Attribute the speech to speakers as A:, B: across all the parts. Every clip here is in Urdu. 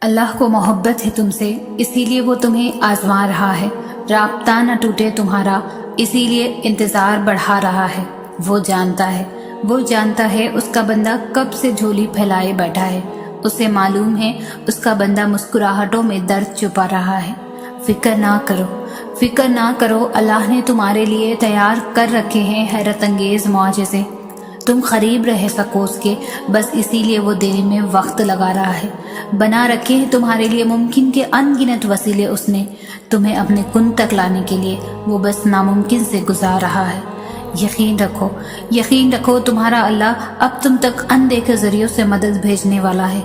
A: اللہ کو محبت ہے تم سے، اسی لیے وہ تمہیں آزما رہا ہے۔ رابطہ نہ ٹوٹے تمہارا، اسی لیے انتظار بڑھا رہا ہے۔ وہ جانتا ہے اس کا بندہ کب سے جھولی پھیلائے بیٹھا ہے۔ اسے معلوم ہے اس کا بندہ مسکراہٹوں میں درد چھپا رہا ہے۔ فکر نہ کرو، اللہ نے تمہارے لیے تیار کر رکھے ہیں حیرت انگیز معجزے۔ تم قریب رہ سکو اس کے، بس اسی لیے وہ دینے میں وقت لگا رہا ہے۔ بنا رکھے ہیں تمہارے لیے ممکن کے ان گنت وسیلے اس نے، تمہیں اپنے کن تک لانے کے لیے وہ بس ناممکن سے گزار رہا ہے۔ یقین رکھو تمہارا اللہ اب تم تک اندیکھے ذریعوں سے مدد بھیجنے والا ہے۔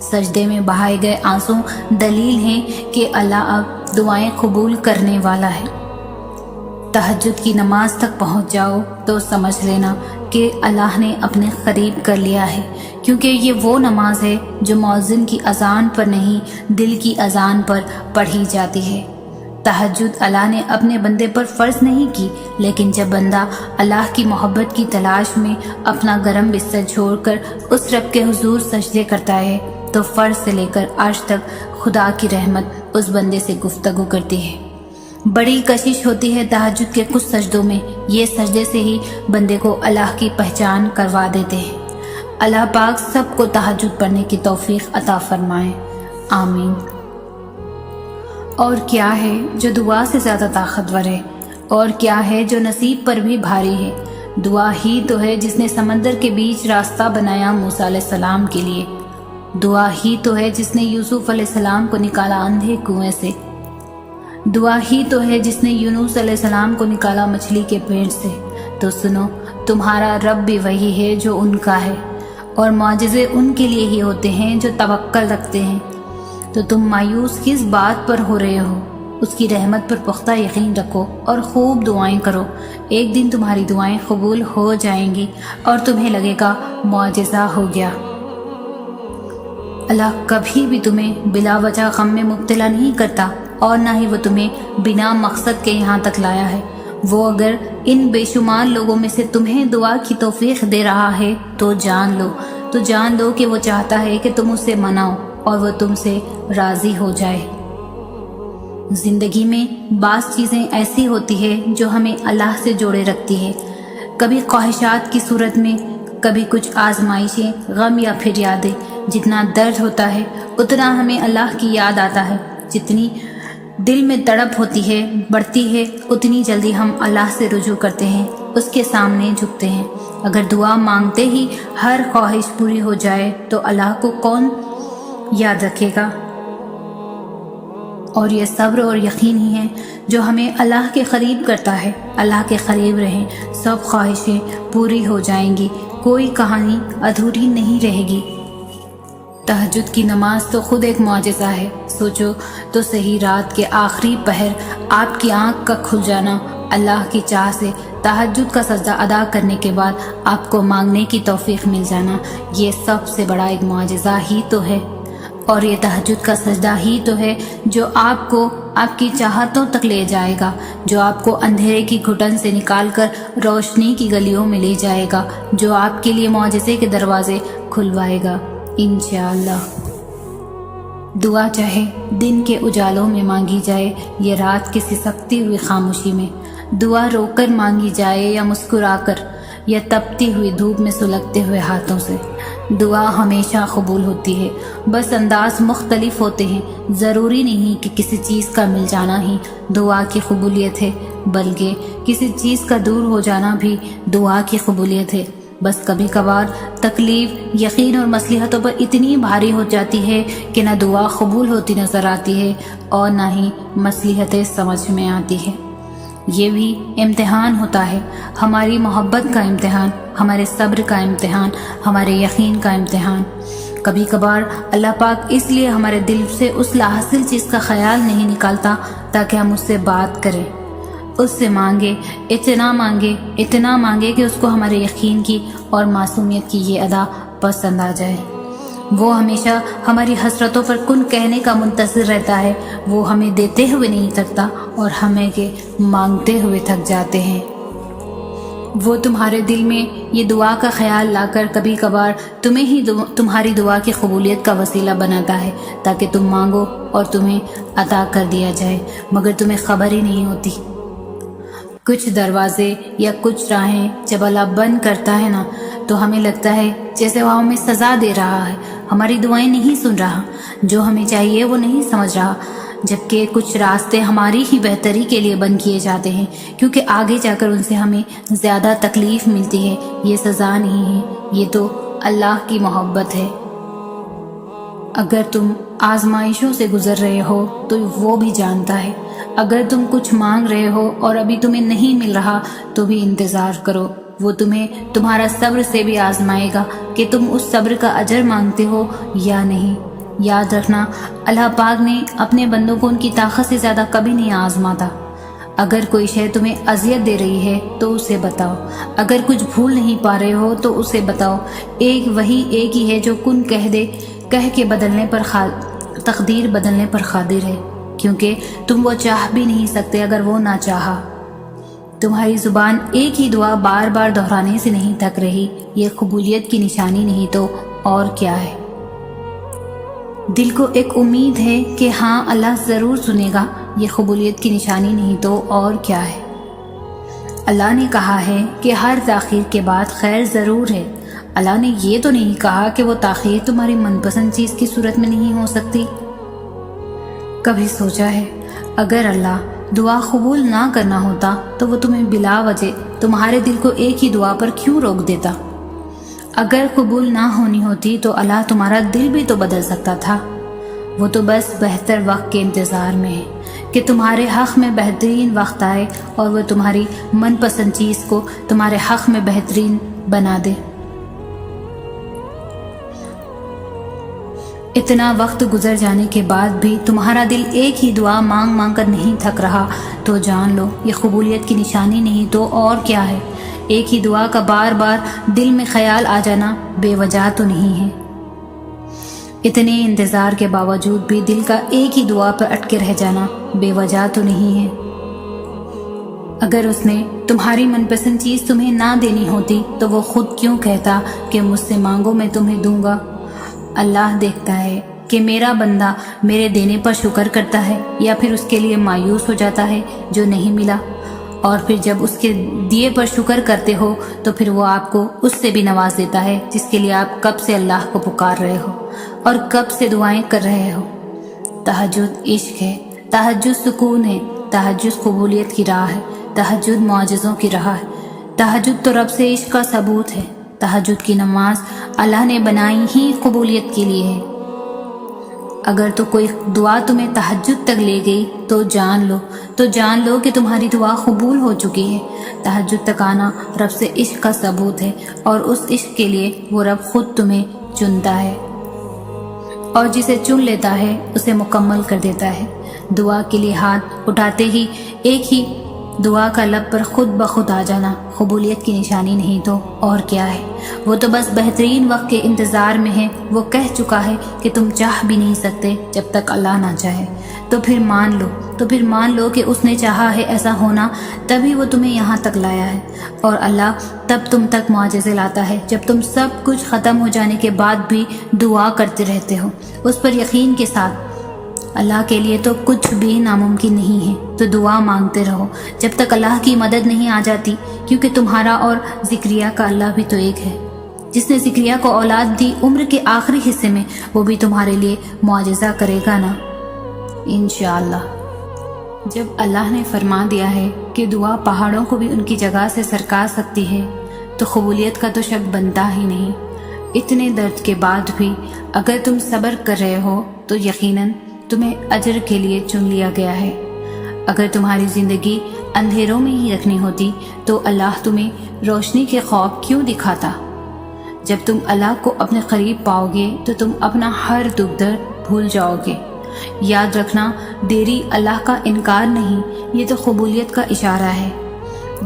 A: سجدے میں بہائے گئے آنسو دلیل ہیں کہ اللہ اب دعائیں قبول کرنے والا ہے۔ تہجد کی نماز تک پہنچ جاؤ تو سمجھ لینا کہ اللہ نے اپنے قریب کر لیا ہے، کیونکہ یہ وہ نماز ہے جو مؤذن کی اذان پر نہیں، دل کی اذان پر پڑھی جاتی ہے۔ تہجد اللہ نے اپنے بندے پر فرض نہیں کی، لیکن جب بندہ اللہ کی محبت کی تلاش میں اپنا گرم بستر چھوڑ کر اس رب کے حضور سجدے کرتا ہے تو فرض سے لے کر عرش تک خدا کی رحمت اس بندے سے گفتگو کرتی ہے۔ بڑی کشش ہوتی ہے تہجد کے کچھ سجدوں میں، یہ سجدے سے ہی بندے کو اللہ کی پہچان کروا دیتے ہیں۔ اللہ پاک سب کو تہجد پڑھنے کی توفیق عطا فرمائے، آمین۔ اور کیا ہے جو دعا سے زیادہ طاقتور ہے؟ اور کیا ہے جو نصیب پر بھی بھاری ہے؟ دعا ہی تو ہے جس نے سمندر کے بیچ راستہ بنایا موسیٰ علیہ السلام کے لیے۔ دعا ہی تو ہے جس نے یوسف علیہ السلام کو نکالا اندھے کنویں سے۔ دعا ہی تو ہے جس نے یونس علیہ السلام کو نکالا مچھلی کے پیٹ سے۔ تو سنو، تمہارا رب بھی وہی ہے جو ان کا ہے، اور معجزے ان کے لیے ہی ہوتے ہیں جو توکل رکھتے ہیں۔ تو تم مایوس کس بات پر ہو رہے ہو؟ اس کی رحمت پر پختہ یقین رکھو اور خوب دعائیں کرو، ایک دن تمہاری دعائیں قبول ہو جائیں گی اور تمہیں لگے گا معجزہ ہو گیا۔ اللہ کبھی بھی تمہیں بلا وجہ غم میں مبتلا نہیں کرتا، اور نہ ہی وہ تمہیں بنا مقصد کے یہاں تک لایا ہے۔ وہ اگر ان بے شمار لوگوں میں سے تمہیں دعا کی توفیق دے رہا ہے تو جان لو کہ وہ چاہتا ہے کہ تم اسے مناؤ اور وہ تم سے راضی ہو جائے۔ زندگی میں بعض چیزیں ایسی ہوتی ہے جو ہمیں اللہ سے جوڑے رکھتی ہے، کبھی خواہشات کی صورت میں، کبھی کچھ آزمائشیں، غم یا پھر یادیں۔ جتنا درد ہوتا ہے اتنا ہمیں اللہ کی یاد آتا ہے، جتنی دل میں تڑپ ہوتی ہے بڑھتی ہے، اتنی جلدی ہم اللہ سے رجوع کرتے ہیں، اس کے سامنے جھکتے ہیں۔ اگر دعا مانگتے ہی ہر خواہش پوری ہو جائے تو اللہ کو کون یاد رکھے گا؟ اور یہ صبر اور یقین ہی ہے جو ہمیں اللہ کے قریب کرتا ہے۔ اللہ کے قریب رہیں، سب خواہشیں پوری ہو جائیں گی، کوئی کہانی ادھوری نہیں رہے گی۔ تہجد کی نماز تو خود ایک معجزہ ہے۔ سوچو تو صحیح، رات کے آخری پہر آپ کی آنکھ کا کھل جانا، اللہ کی چاہ سے تہجد کا سجدہ ادا کرنے کے بعد آپ کو مانگنے کی توفیق مل جانا، یہ سب سے بڑا ایک معجزہ ہی تو ہے۔ اور یہ تہجد کا سجدہ ہی تو ہے جو آپ کو آپ کی چاہتوں تک لے جائے گا، جو آپ کو اندھیرے کی گھٹن سے نکال کر روشنی کی گلیوں میں لے جائے گا، جو آپ کے لیے معجزے کے دروازے کھلوائے گا انشاءاللہ۔ دعا چاہے دن کے اجالوں میں مانگی جائے یا رات کی سسکتی ہوئی خاموشی میں، دعا رو کر مانگی جائے یا مسکرا کر، یا تپتی ہوئی دھوپ میں سلگتے ہوئے ہاتھوں سے، دعا ہمیشہ قبول ہوتی ہے۔ بس انداز مختلف ہوتے ہیں۔ ضروری نہیں کہ کسی چیز کا مل جانا ہی دعا کی قبولیت ہے، بلکہ کسی چیز کا دور ہو جانا بھی دعا کی قبولیت ہے۔ بس کبھی کبھار تکلیف یقین اور مصلحتوں پر اتنی بھاری ہو جاتی ہے کہ نہ دعا قبول ہوتی نظر آتی ہے اور نہ ہی مصلحتیں سمجھ میں آتی ہے۔ یہ بھی امتحان ہوتا ہے، ہماری محبت کا امتحان، ہمارے صبر کا امتحان، ہمارے یقین کا امتحان۔ کبھی کبھار اللہ پاک اس لیے ہمارے دل سے اس لاحصل چیز کا خیال نہیں نکالتا تاکہ ہم اس سے بات کریں، اس سے مانگے، اتنا مانگے کہ اس کو ہمارے یقین کی اور معصومیت کی یہ ادا پسند آ جائے۔ وہ ہمیشہ ہماری حسرتوں پر کن کہنے کا منتظر رہتا ہے، وہ ہمیں دیتے ہوئے نہیں تھکتا اور ہمیں کہ مانگتے ہوئے تھک جاتے ہیں۔ وہ تمہارے دل میں یہ دعا کا خیال لا کر کبھی کبھار تمہیں ہی تمہاری دعا کی قبولیت کا وسیلہ بناتا ہے تاکہ تم مانگو اور تمہیں عطا کر دیا جائے، مگر تمہیں خبر ہی نہیں ہوتی۔ کچھ دروازے یا کچھ راہیں جب اللہ بند کرتا ہے نا تو ہمیں لگتا ہے جیسے وہ ہمیں سزا دے رہا ہے، ہماری دعائیں نہیں سن رہا، جو ہمیں چاہیے وہ نہیں سمجھ رہا، جبکہ کچھ راستے ہماری ہی بہتری کے لیے بند کیے جاتے ہیں، کیونکہ آگے جا کر ان سے ہمیں زیادہ تکلیف ملتی ہے۔ یہ سزا نہیں ہے، یہ تو اللہ کی محبت ہے۔ اگر تم آزمائشوں سے گزر رہے ہو تو وہ بھی جانتا ہے، اگر تم کچھ مانگ رہے ہو اور ابھی تمہیں نہیں مل رہا تو بھی انتظار کرو، وہ تمہیں تمہارا صبر سے بھی آزمائے گا کہ تم اس صبر کا اجر مانگتے ہو یا نہیں۔ یاد رکھنا، اللہ پاک نے اپنے بندوں کو ان کی طاقت سے زیادہ کبھی نہیں آزماتا۔ اگر کوئی شے تمہیں اذیت دے رہی ہے تو اسے بتاؤ، اگر کچھ بھول نہیں پا رہے ہو تو اسے بتاؤ۔ وہی ایک ہی ہے جو کن کہہ کے بدلنے پر تقدیر بدلنے پر قادر ہے، کیونکہ تم وہ چاہ بھی نہیں سکتے اگر وہ نہ چاہا۔ تمہاری زبان ایک ہی دعا بار بار دہرانے سے نہیں تھک رہی، یہ قبولیت کی نشانی نہیں تو اور کیا ہے؟ دل کو ایک امید ہے کہ ہاں اللہ ضرور سنے گا، یہ قبولیت کی نشانی نہیں تو اور کیا ہے؟ اللہ نے کہا ہے کہ ہر تاخیر کے بعد خیر ضرور ہے۔ اللہ نے یہ تو نہیں کہا کہ وہ تاخیر تمہاری من پسند چیز کی صورت میں نہیں ہو سکتی۔ کبھی سوچا ہے اگر اللہ دعا قبول نہ کرنا ہوتا تو وہ تمہیں بلا وجہ تمہارے دل کو ایک ہی دعا پر کیوں روک دیتا؟ اگر قبول نہ ہونی ہوتی تو اللہ تمہارا دل بھی تو بدل سکتا تھا۔ وہ تو بس بہتر وقت کے انتظار میں ہے کہ تمہارے حق میں بہترین وقت آئے اور وہ تمہاری من پسند چیز کو تمہارے حق میں بہترین بنا دے۔ اتنا وقت گزر جانے کے بعد بھی تمہارا دل ایک ہی دعا مانگ مانگ کر نہیں تھک رہا تو جان لو یہ قبولیت کی نشانی نہیں تو اور کیا ہے۔ ایک ہی دعا کا بار بار دل میں خیال آ جانا بے وجہ تو نہیں ہے۔ اتنے انتظار کے باوجود بھی دل کا ایک ہی دعا پر اٹکے رہ جانا بے وجہ تو نہیں ہے۔ اگر اس نے تمہاری من پسند چیز تمہیں نہ دینی ہوتی تو وہ خود کیوں کہتا کہ مجھ سے مانگو میں تمہیں دوں گا؟ اللہ دیکھتا ہے کہ میرا بندہ میرے دینے پر شکر کرتا ہے یا پھر اس کے لیے مایوس ہو جاتا ہے جو نہیں ملا، اور پھر جب اس کے دیے پر شکر کرتے ہو تو پھر وہ آپ کو اس سے بھی نواز دیتا ہے جس کے لیے آپ کب سے اللہ کو پکار رہے ہو اور کب سے دعائیں کر رہے ہو۔ تہجد عشق ہے، تہجد سکون ہے، تہجد قبولیت کی راہ ہے، تہجد معجزوں کی راہ ہے، تہجد تو رب سے عشق کا ثبوت ہے۔ تہجد کی نماز اللہ نے بنائی ہی قبولیت کے لیے ہے۔ اگر تو کوئی دعا تمہیں تہجد تک لے گئی تو جان لو کہ تمہاری دعا قبول ہو چکی ہے۔ تہجد تک آنا رب سے عشق کا ثبوت ہے، اور اس عشق کے لیے وہ رب خود تمہیں چنتا ہے، اور جسے چن لیتا ہے اسے مکمل کر دیتا ہے۔ دعا کے لیے ہاتھ اٹھاتے ہی ایک ہی دعا کا لب پر خود بخود آ جانا قبولیت کی نشانی نہیں تو اور کیا ہے؟ وہ تو بس بہترین وقت کے انتظار میں ہے۔ وہ کہہ چکا ہے کہ تم چاہ بھی نہیں سکتے جب تک اللہ نہ چاہے۔ تو پھر مان لو کہ اس نے چاہا ہے ایسا ہونا، تبھی وہ تمہیں یہاں تک لایا ہے، اور اللہ تب تم تک معجزے لاتا ہے جب تم سب کچھ ختم ہو جانے کے بعد بھی دعا کرتے رہتے ہو اس پر یقین کے ساتھ۔ اللہ کے لیے تو کچھ بھی ناممکن نہیں ہے، تو دعا مانگتے رہو جب تک اللہ کی مدد نہیں آ جاتی، کیونکہ تمہارا اور زکریا کا اللہ بھی تو ایک ہے۔ جس نے زکریا کو اولاد دی عمر کے آخری حصے میں، وہ بھی تمہارے لیے معجزہ کرے گا نا، انشاءاللہ۔ جب اللہ نے فرما دیا ہے کہ دعا پہاڑوں کو بھی ان کی جگہ سے سرکا سکتی ہے تو قبولیت کا تو شک بنتا ہی نہیں۔ اتنے درد کے بعد بھی اگر تم صبر کر رہے ہو تو یقیناً تمہیں اجر کے لیے چن لیا گیا ہے۔ اگر تمہاری زندگی اندھیروں میں ہی رکھنی ہوتی تو اللہ تمہیں روشنی کے خواب کیوں دکھاتا؟ جب تم اللہ کو اپنے قریب پاؤ گے تو تم اپنا ہر دکھ درد بھول جاؤ گے۔ یاد رکھنا، دیری اللہ کا انکار نہیں، یہ تو قبولیت کا اشارہ ہے۔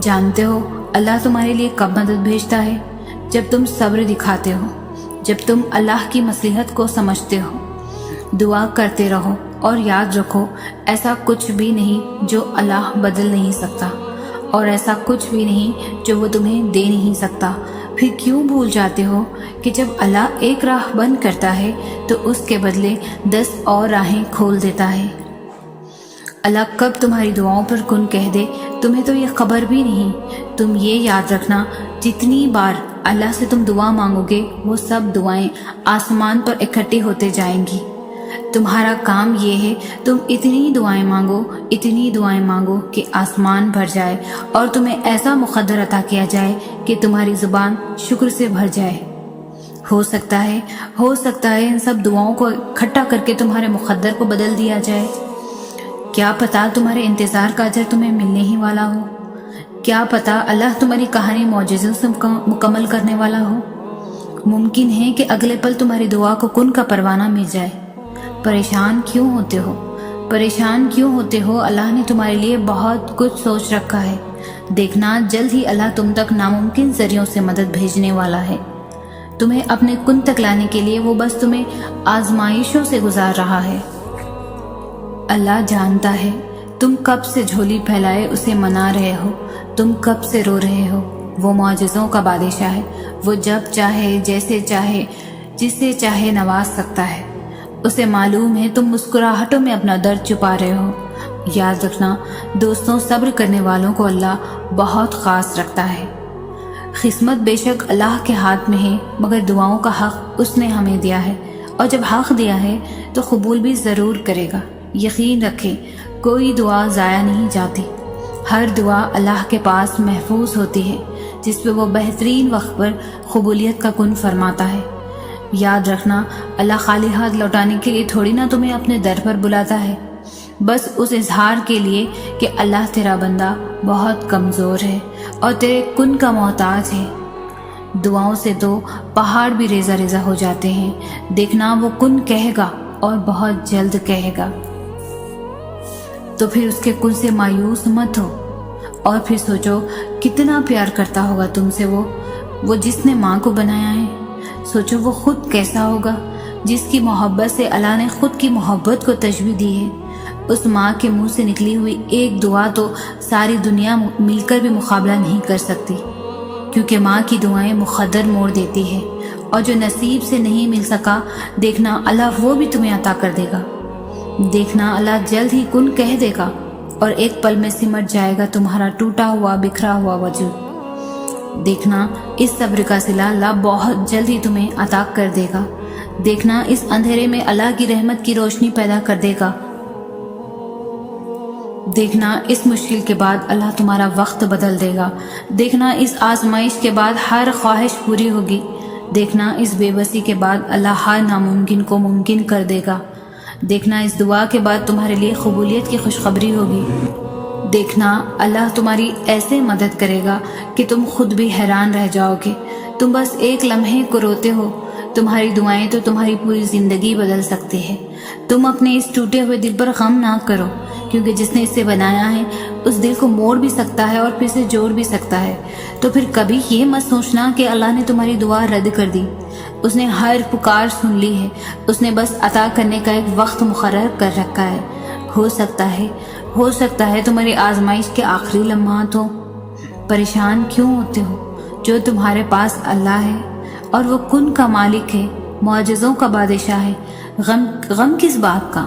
A: جانتے ہو اللہ تمہارے لیے کب مدد بھیجتا ہے؟ جب تم صبر دکھاتے ہو، جب تم اللہ کی مصلحت کو سمجھتے ہو۔ دعا کرتے رہو اور یاد رکھو ایسا کچھ بھی نہیں جو اللہ بدل نہیں سکتا، اور ایسا کچھ بھی نہیں جو وہ تمہیں دے نہیں سکتا۔ پھر کیوں بھول جاتے ہو کہ جب اللہ ایک راہ بند کرتا ہے تو اس کے بدلے 10 اور راہیں کھول دیتا ہے۔ اللہ کب تمہاری دعاؤں پر کن کہہ دے تمہیں تو یہ خبر بھی نہیں۔ تم یہ یاد رکھنا، جتنی بار اللہ سے تم دعا مانگو گے وہ سب دعائیں آسمان پر اکٹھی ہوتے جائیں گی۔ تمہارا کام یہ ہے تم اتنی دعائیں مانگو کہ آسمان بھر جائے اور تمہیں ایسا مقدر عطا کیا جائے کہ تمہاری زبان شکر سے بھر جائے۔ ہو سکتا ہے ان سب دعاؤں کو اکٹھا کر کے تمہارے مقدر کو بدل دیا جائے۔ کیا پتا تمہارے انتظار کا اجر تمہیں ملنے ہی والا ہو۔ کیا پتا اللہ تمہاری کہانی معجزوں سے مکمل کرنے والا ہو۔ ممکن ہے کہ اگلے پل تمہاری دعا کو کن کا پروانہ مل جائے۔ پریشان کیوں ہوتے ہو؟ اللہ نے تمہارے لیے بہت کچھ سوچ رکھا ہے۔ دیکھنا جلد ہی اللہ تم تک ناممکن ذریعوں سے مدد بھیجنے والا ہے۔ تمہیں اپنے کن تک لانے کے لیے وہ بس تمہیں آزمائشوں سے گزار رہا ہے۔ اللہ جانتا ہے تم کب سے جھولی پھیلائے اسے منا رہے ہو، تم کب سے رو رہے ہو۔ وہ معجزوں کا بادشاہ ہے، وہ جب چاہے جیسے چاہے جسے چاہے نواز سکتا ہے۔ اسے معلوم ہے تم مسکراہٹوں میں اپنا درد چھپا رہے ہو۔ یاد رکھنا دوستوں، صبر کرنے والوں کو اللہ بہت خاص رکھتا ہے۔ قسمت بے شک اللہ کے ہاتھ میں ہے، مگر دعاؤں کا حق اس نے ہمیں دیا ہے، اور جب حق دیا ہے تو قبول بھی ضرور کرے گا۔ یقین رکھیں کوئی دعا ضائع نہیں جاتی، ہر دعا اللہ کے پاس محفوظ ہوتی ہے، جس پہ وہ بہترین وقت پر قبولیت کا کن فرماتا ہے۔ یاد رکھنا اللہ خالی ہاتھ لوٹانے کے لیے تھوڑی نہ تمہیں اپنے در پر بلاتا ہے، بس اس اظہار کے لیے کہ اللہ تیرا بندہ بہت کمزور ہے اور تیرے کن کا محتاج ہے۔ دعاؤں سے تو پہاڑ بھی ریزہ ریزہ ہو جاتے ہیں۔ دیکھنا وہ کن کہے گا اور بہت جلد کہے گا۔ تو پھر اس کے کن سے مایوس مت ہو، اور پھر سوچو کتنا پیار کرتا ہوگا تم سے وہ جس نے ماں کو بنایا ہے۔ سوچو وہ خود کیسا ہوگا جس کی محبت سے اللہ نے خود کی محبت کو تشبیہ دی ہے۔ اس ماں کے منہ سے نکلی ہوئی ایک دعا تو ساری دنیا مل کر بھی مقابلہ نہیں کر سکتی، کیونکہ ماں کی دعائیں مقدر موڑ دیتی ہے، اور جو نصیب سے نہیں مل سکا دیکھنا اللہ وہ بھی تمہیں عطا کر دے گا۔ دیکھنا اللہ جلد ہی کن کہہ دے گا اور ایک پل میں سمٹ جائے گا تمہارا ٹوٹا ہوا بکھرا ہوا وجود۔ دیکھنا اس صبر کا صلہ اللہ بہت جلد ہی تمہیں عطا کر دے گا۔ دیکھنا اس اندھیرے میں اللہ کی رحمت کی روشنی پیدا کر دے گا۔ دیکھنا اس مشکل کے بعد اللہ تمہارا وقت بدل دے گا۔ دیکھنا اس آزمائش کے بعد ہر خواہش پوری ہوگی۔ دیکھنا اس بے بسی کے بعد اللہ ہر ناممکن کو ممکن کر دے گا۔ دیکھنا اس دعا کے بعد تمہارے لیے قبولیت کی خوشخبری ہوگی۔ دیکھنا اللہ تمہاری ایسے مدد کرے گا کہ تم خود بھی حیران رہ جاؤ گے۔ تم بس ایک لمحے کو روتے ہو، تمہاری دعائیں تو تمہاری پوری زندگی بدل سکتی ہے۔ تم اپنے اس ٹوٹے ہوئے دل پر غم نہ کرو، کیونکہ جس نے اسے بنایا ہے اس دل کو موڑ بھی سکتا ہے اور پھر سے جوڑ بھی سکتا ہے۔ تو پھر کبھی یہ مت سوچنا کہ اللہ نے تمہاری دعا رد کر دی۔ اس نے ہر پکار سن لی ہے، اس نے بس عطا کرنے کا ایک وقت مقرر کر رکھا ہے۔ ہو سکتا ہے تمہاری آزمائش کے آخری لمحات ہوں۔ پریشان کیوں ہوتے ہو؟ جو تمہارے پاس اللہ ہے اور وہ کن کا مالک ہے، معجزوں کا بادشاہ ہے، غم کس بات کا؟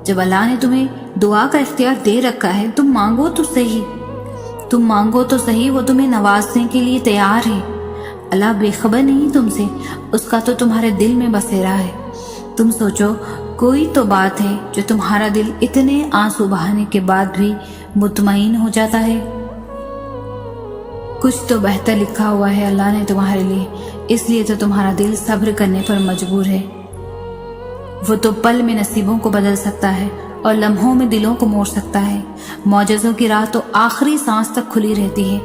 A: جب اللہ نے تمہیں دعا کا اختیار دے رکھا ہے، تم مانگو تو صحیح، وہ تمہیں نوازنے کے لیے تیار ہے۔ اللہ بے خبر نہیں تم سے، اس کا تو تمہارے دل میں بسیرا ہے۔ تم سوچو کوئی تو بات ہے جو تمہارا دل اتنے آنسو بہانے کے بعد بھی مطمئن ہو جاتا ہے۔ کچھ تو بہتر لکھا ہوا ہے اللہ نے تمہارے لیے، اس لیے تو تمہارا دل صبر کرنے پر مجبور ہے۔ وہ تو پل میں نصیبوں کو بدل سکتا ہے اور لمحوں میں دلوں کو موڑ سکتا ہے۔ معجزوں کی راہ تو آخری سانس تک کھلی رہتی ہے۔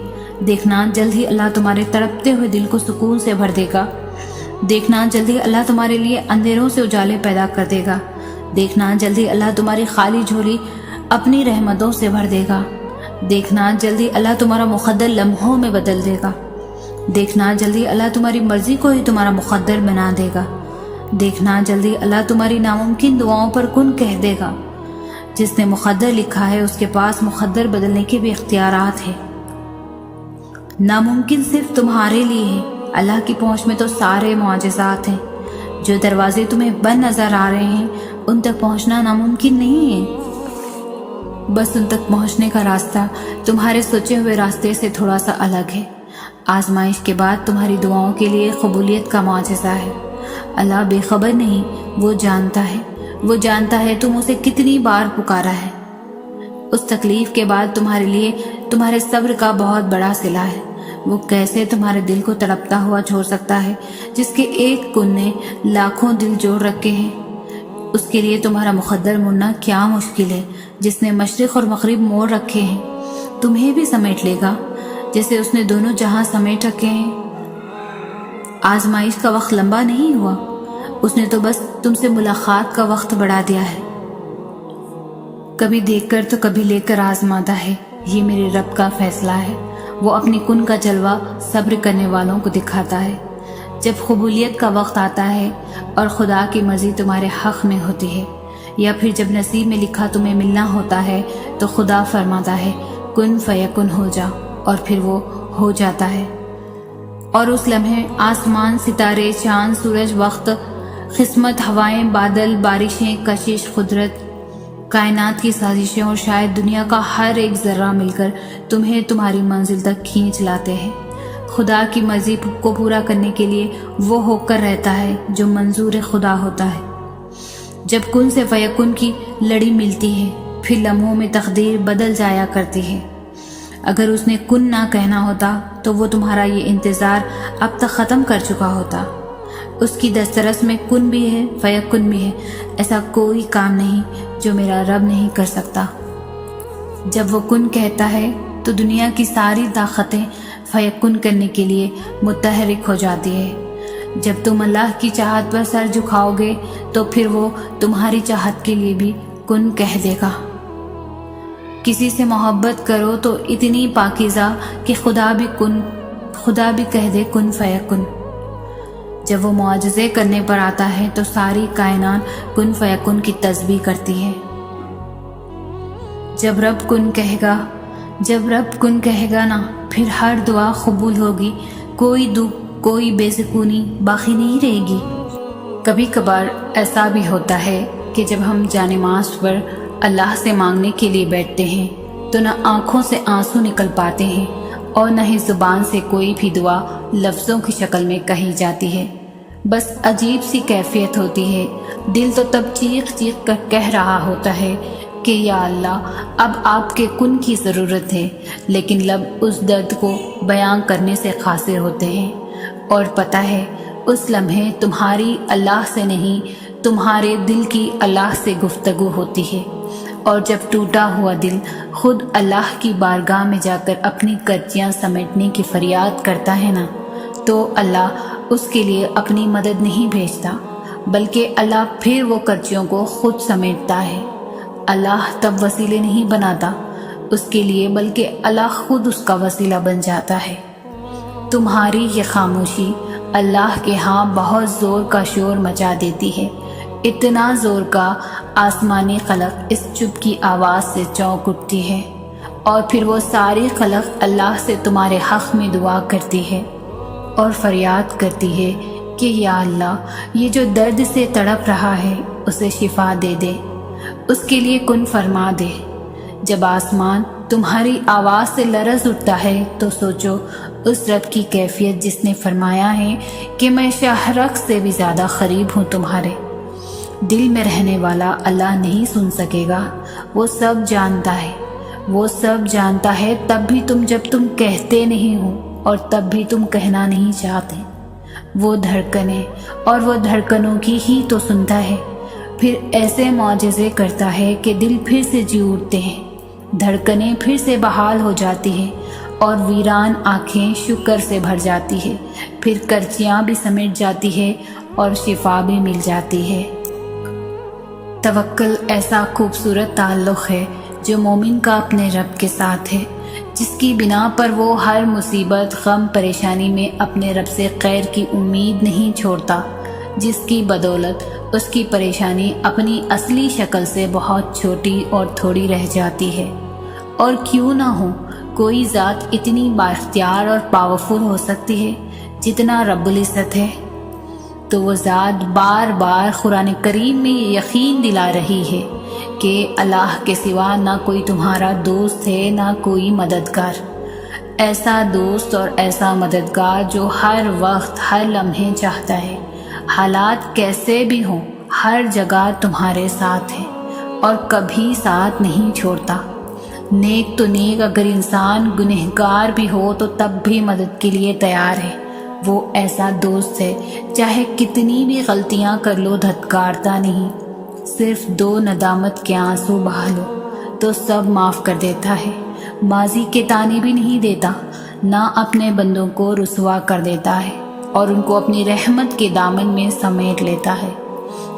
A: دیکھنا جلد ہی اللہ تمہارے تڑپتے ہوئے دل کو سکون سے بھر دے گا۔ دیکھنا جلدی اللہ تمہارے لیے اندھیروں سے اجالے پیدا کر دے گا۔ دیکھنا جلدی اللہ تمہاری خالی جھولی اپنی رحمتوں سے بھر دے گا۔ دیکھنا جلدی اللہ تمہارا مقدر لمحوں میں بدل دے گا۔ دیکھنا جلدی اللہ تمہاری مرضی کو ہی تمہارا مقدر بنا دے گا۔ دیکھنا جلدی اللہ تمہاری ناممکن دعاؤں پر کن کہہ دے گا۔ جس نے مقدر لکھا ہے اس کے پاس مقدر بدلنے کے بھی اختیارات ہیں۔ ناممکن صرف تمہارے لیے ہے۔ اللہ کی پہنچ میں تو سارے معجزات ہیں۔ جو دروازے تمہیں بند نظر آ رہے ہیں ان تک پہنچنا ناممکن نہیں ہے، بس ان تک پہنچنے کا راستہ تمہارے سوچے ہوئے راستے سے تھوڑا سا الگ ہے۔ آزمائش کے بعد تمہاری دعاؤں کے لیے قبولیت کا معجزہ ہے۔ اللہ بے خبر نہیں، وہ جانتا ہے تم اسے کتنی بار پکارا ہے۔ اس تکلیف کے بعد تمہارے لیے تمہارے صبر کا بہت بڑا صلہ ہے۔ وہ کیسے تمہارے دل کو تڑپتا ہوا چھوڑ سکتا ہے جس کے ایک کن نے لاکھوں دل جوڑ رکھے ہیں؟ اس کے لیے تمہارا مقدر مڑنا کیا مشکل ہے، جس نے مشرق اور مغرب موڑ رکھے ہیں۔ تمہیں بھی سمیٹ لے گا جیسے اس نے دونوں جہاں سمیٹ رکھے ہیں۔ آزمائش کا وقت لمبا نہیں ہوا، اس نے تو بس تم سے ملاقات کا وقت بڑھا دیا ہے۔ کبھی دیکھ کر تو کبھی لے کر آزماتا ہے، یہ میرے رب کا فیصلہ ہے۔ وہ اپنی کن کا جلوہ صبر کرنے والوں کو دکھاتا ہے۔ جب قبولیت کا وقت آتا ہے اور خدا کی مرضی تمہارے حق میں ہوتی ہے، یا پھر جب نصیب میں لکھا تمہیں ملنا ہوتا ہے، تو خدا فرماتا ہے کن فیکن ہو جا، اور پھر وہ ہو جاتا ہے۔ اور اس لمحے آسمان، ستارے، چاند، سورج، وقت، قسمت، ہوائیں، بادل، بارشیں، کشش، قدرت، کائنات کی سازشیں اور شاید دنیا کا ہر ایک ذرہ مل کر تمہیں تمہاری منزل تک کھینچ لاتے ہیں۔ خدا کی مرضی کو پورا کرنے کے لیے وہ ہو کر رہتا ہے جو منظور خدا ہوتا ہے۔ جب کن سے فیکن کی لڑی ملتی ہے، پھر لمحوں میں تقدیر بدل جایا کرتی ہے۔ اگر اس نے کن نہ کہنا ہوتا تو وہ تمہارا یہ انتظار اب تک ختم کر چکا ہوتا۔ اس کی دسترس میں کن بھی ہے، فیکن بھی ہے۔ ایسا کوئی کام نہیں جو میرا رب نہیں کر سکتا۔ جب وہ کن کہتا ہے تو دنیا کی ساری طاقتیں فیکن کرنے کے لیے متحرک ہو جاتی ہے۔ جب تم اللہ کی چاہت پر سر جھکاؤ گے تو پھر وہ تمہاری چاہت کے لیے بھی کن کہہ دے گا۔ کسی سے محبت کرو تو اتنی پاکیزہ کہ خدا بھی کہہ دے کن فیکن۔ جب وہ معجزے کرنے پر آتا ہے تو ساری کائنات کن فیکن کی تسبیح کرتی ہے۔ جب رب کن کہے گا نا، پھر ہر دعا قبول ہوگی، کوئی دکھ، کوئی بے سکونی باقی نہیں رہے گی۔ کبھی کبھار ایسا بھی ہوتا ہے کہ جب ہم جانماز پر اللہ سے مانگنے کے لیے بیٹھتے ہیں تو نہ آنکھوں سے آنسو نکل پاتے ہیں اور نہ ہی زبان سے کوئی بھی دعا لفظوں کی شکل میں کہی جاتی ہے۔ بس عجیب سی کیفیت ہوتی ہے۔ دل تو تب چیخ چیخ کر کہہ رہا ہوتا ہے کہ یا اللہ، اب آپ کے کن کی ضرورت ہے، لیکن لب اس درد کو بیان کرنے سے قاصر ہوتے ہیں۔ اور پتہ ہے اس لمحے تمہاری اللہ سے نہیں، تمہارے دل کی اللہ سے گفتگو ہوتی ہے۔ اور جب ٹوٹا ہوا دل خود اللہ کی بارگاہ میں جا کر اپنی کرچیاں سمیٹنے کی فریاد کرتا ہے نا، تو اللہ اس کے لیے اپنی مدد نہیں بھیجتا، بلکہ اللہ پھر وہ کرچیوں کو خود سمیٹتا ہے۔ اللہ تب وسیلے نہیں بناتا اس کے لیے، بلکہ اللہ خود اس کا وسیلہ بن جاتا ہے۔ تمہاری یہ خاموشی اللہ کے ہاں بہت زور کا شور مچا دیتی ہے، اتنا زور کا آسمانی خلق اس چپ کی آواز سے چونک اٹھتی ہے، اور پھر وہ ساری خلق اللہ سے تمہارے حق میں دعا کرتی ہے اور فریاد کرتی ہے کہ یا اللہ، یہ جو درد سے تڑپ رہا ہے اسے شفا دے دے، اس کے لیے کن فرما دے۔ جب آسمان تمہاری آواز سے لرز اٹھتا ہے تو سوچو اس رب کی کیفیت جس نے فرمایا ہے کہ میں شہرک سے بھی زیادہ قریب ہوں تمہارے۔ دل میں رہنے والا اللہ نہیں سن سکے گا، وہ سب جانتا ہے، تب بھی جب تم کہتے نہیں ہو اور تب بھی تم کہنا نہیں چاہتے، وہ دھڑکنے اور وہ دھڑکنوں کی ہی تو سنتا ہے، پھر ایسے معجزے کرتا ہے کہ دل پھر سے جی اٹھتے ہیں، دھڑکنیں پھر سے بحال ہو جاتی ہیں اور ویران آنکھیں شکر سے بھر جاتی ہے، پھر کرچیاں بھی سمیٹ جاتی ہے اور شفا بھی مل جاتی ہے۔ توکل ایسا خوبصورت تعلق ہے جو مومن کا اپنے رب کے ساتھ ہے، جس کی بنا پر وہ ہر مصیبت، غم، پریشانی میں اپنے رب سے خیر کی امید نہیں چھوڑتا، جس کی بدولت اس کی پریشانی اپنی اصلی شکل سے بہت چھوٹی اور تھوڑی رہ جاتی ہے۔ اور کیوں نہ ہو، کوئی ذات اتنی بااختیار اور پاورفل ہو سکتی ہے جتنا رب العزت ہے؟ تو وہ ذات بار بار قرآن کریم میں یہ یقین دلا رہی ہے کہ اللہ کے سوا نہ کوئی تمہارا دوست ہے نہ کوئی مددگار، ایسا دوست اور ایسا مددگار جو ہر وقت ہر لمحے چاہتا ہے حالات کیسے بھی ہوں ہر جگہ تمہارے ساتھ ہے اور کبھی ساتھ نہیں چھوڑتا۔ نیک تو نیک، اگر انسان گنہگار بھی ہو تو تب بھی مدد کے لیے تیار ہے۔ وہ ایسا دوست ہے چاہے کتنی بھی غلطیاں کر لو دھتکارتا نہیں، صرف 2 ندامت کے آنسو بہا لو تو سب معاف کر دیتا ہے، ماضی کے تانے بھی نہیں دیتا، نہ اپنے بندوں کو رسوا کر دیتا ہے اور ان کو اپنی رحمت کے دامن میں سمیٹ لیتا ہے۔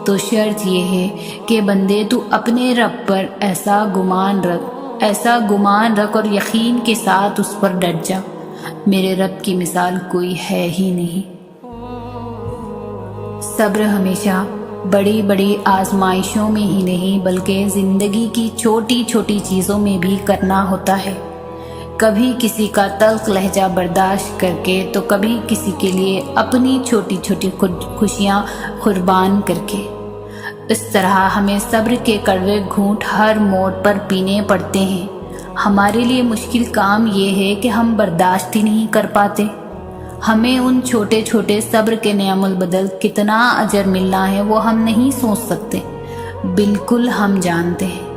A: تو شرط یہ ہے کہ بندے تو اپنے رب پر ایسا گمان رکھ اور یقین کے ساتھ اس پر ڈٹ جا، میرے رب کی مثال کوئی ہے ہی نہیں۔ صبر ہمیشہ بڑی بڑی آزمائشوں میں ہی نہیں بلکہ زندگی کی چھوٹی چھوٹی چیزوں میں بھی کرنا ہوتا ہے، کبھی کسی کا تلخ لہجہ برداشت کر کے تو کبھی کسی کے لیے اپنی چھوٹی چھوٹی خوشیاں قربان کر کے۔ اس طرح ہمیں صبر کے کڑوے گھونٹ ہر موڑ پر پینے پڑتے ہیں۔ ہمارے لیے مشکل کام یہ ہے کہ ہم برداشت ہی نہیں کر پاتے۔ ہمیں ان چھوٹے چھوٹے صبر کے نعم البدل کتنا اجر ملنا ہے وہ ہم نہیں سوچ سکتے، بالکل ہم جانتے ہیں۔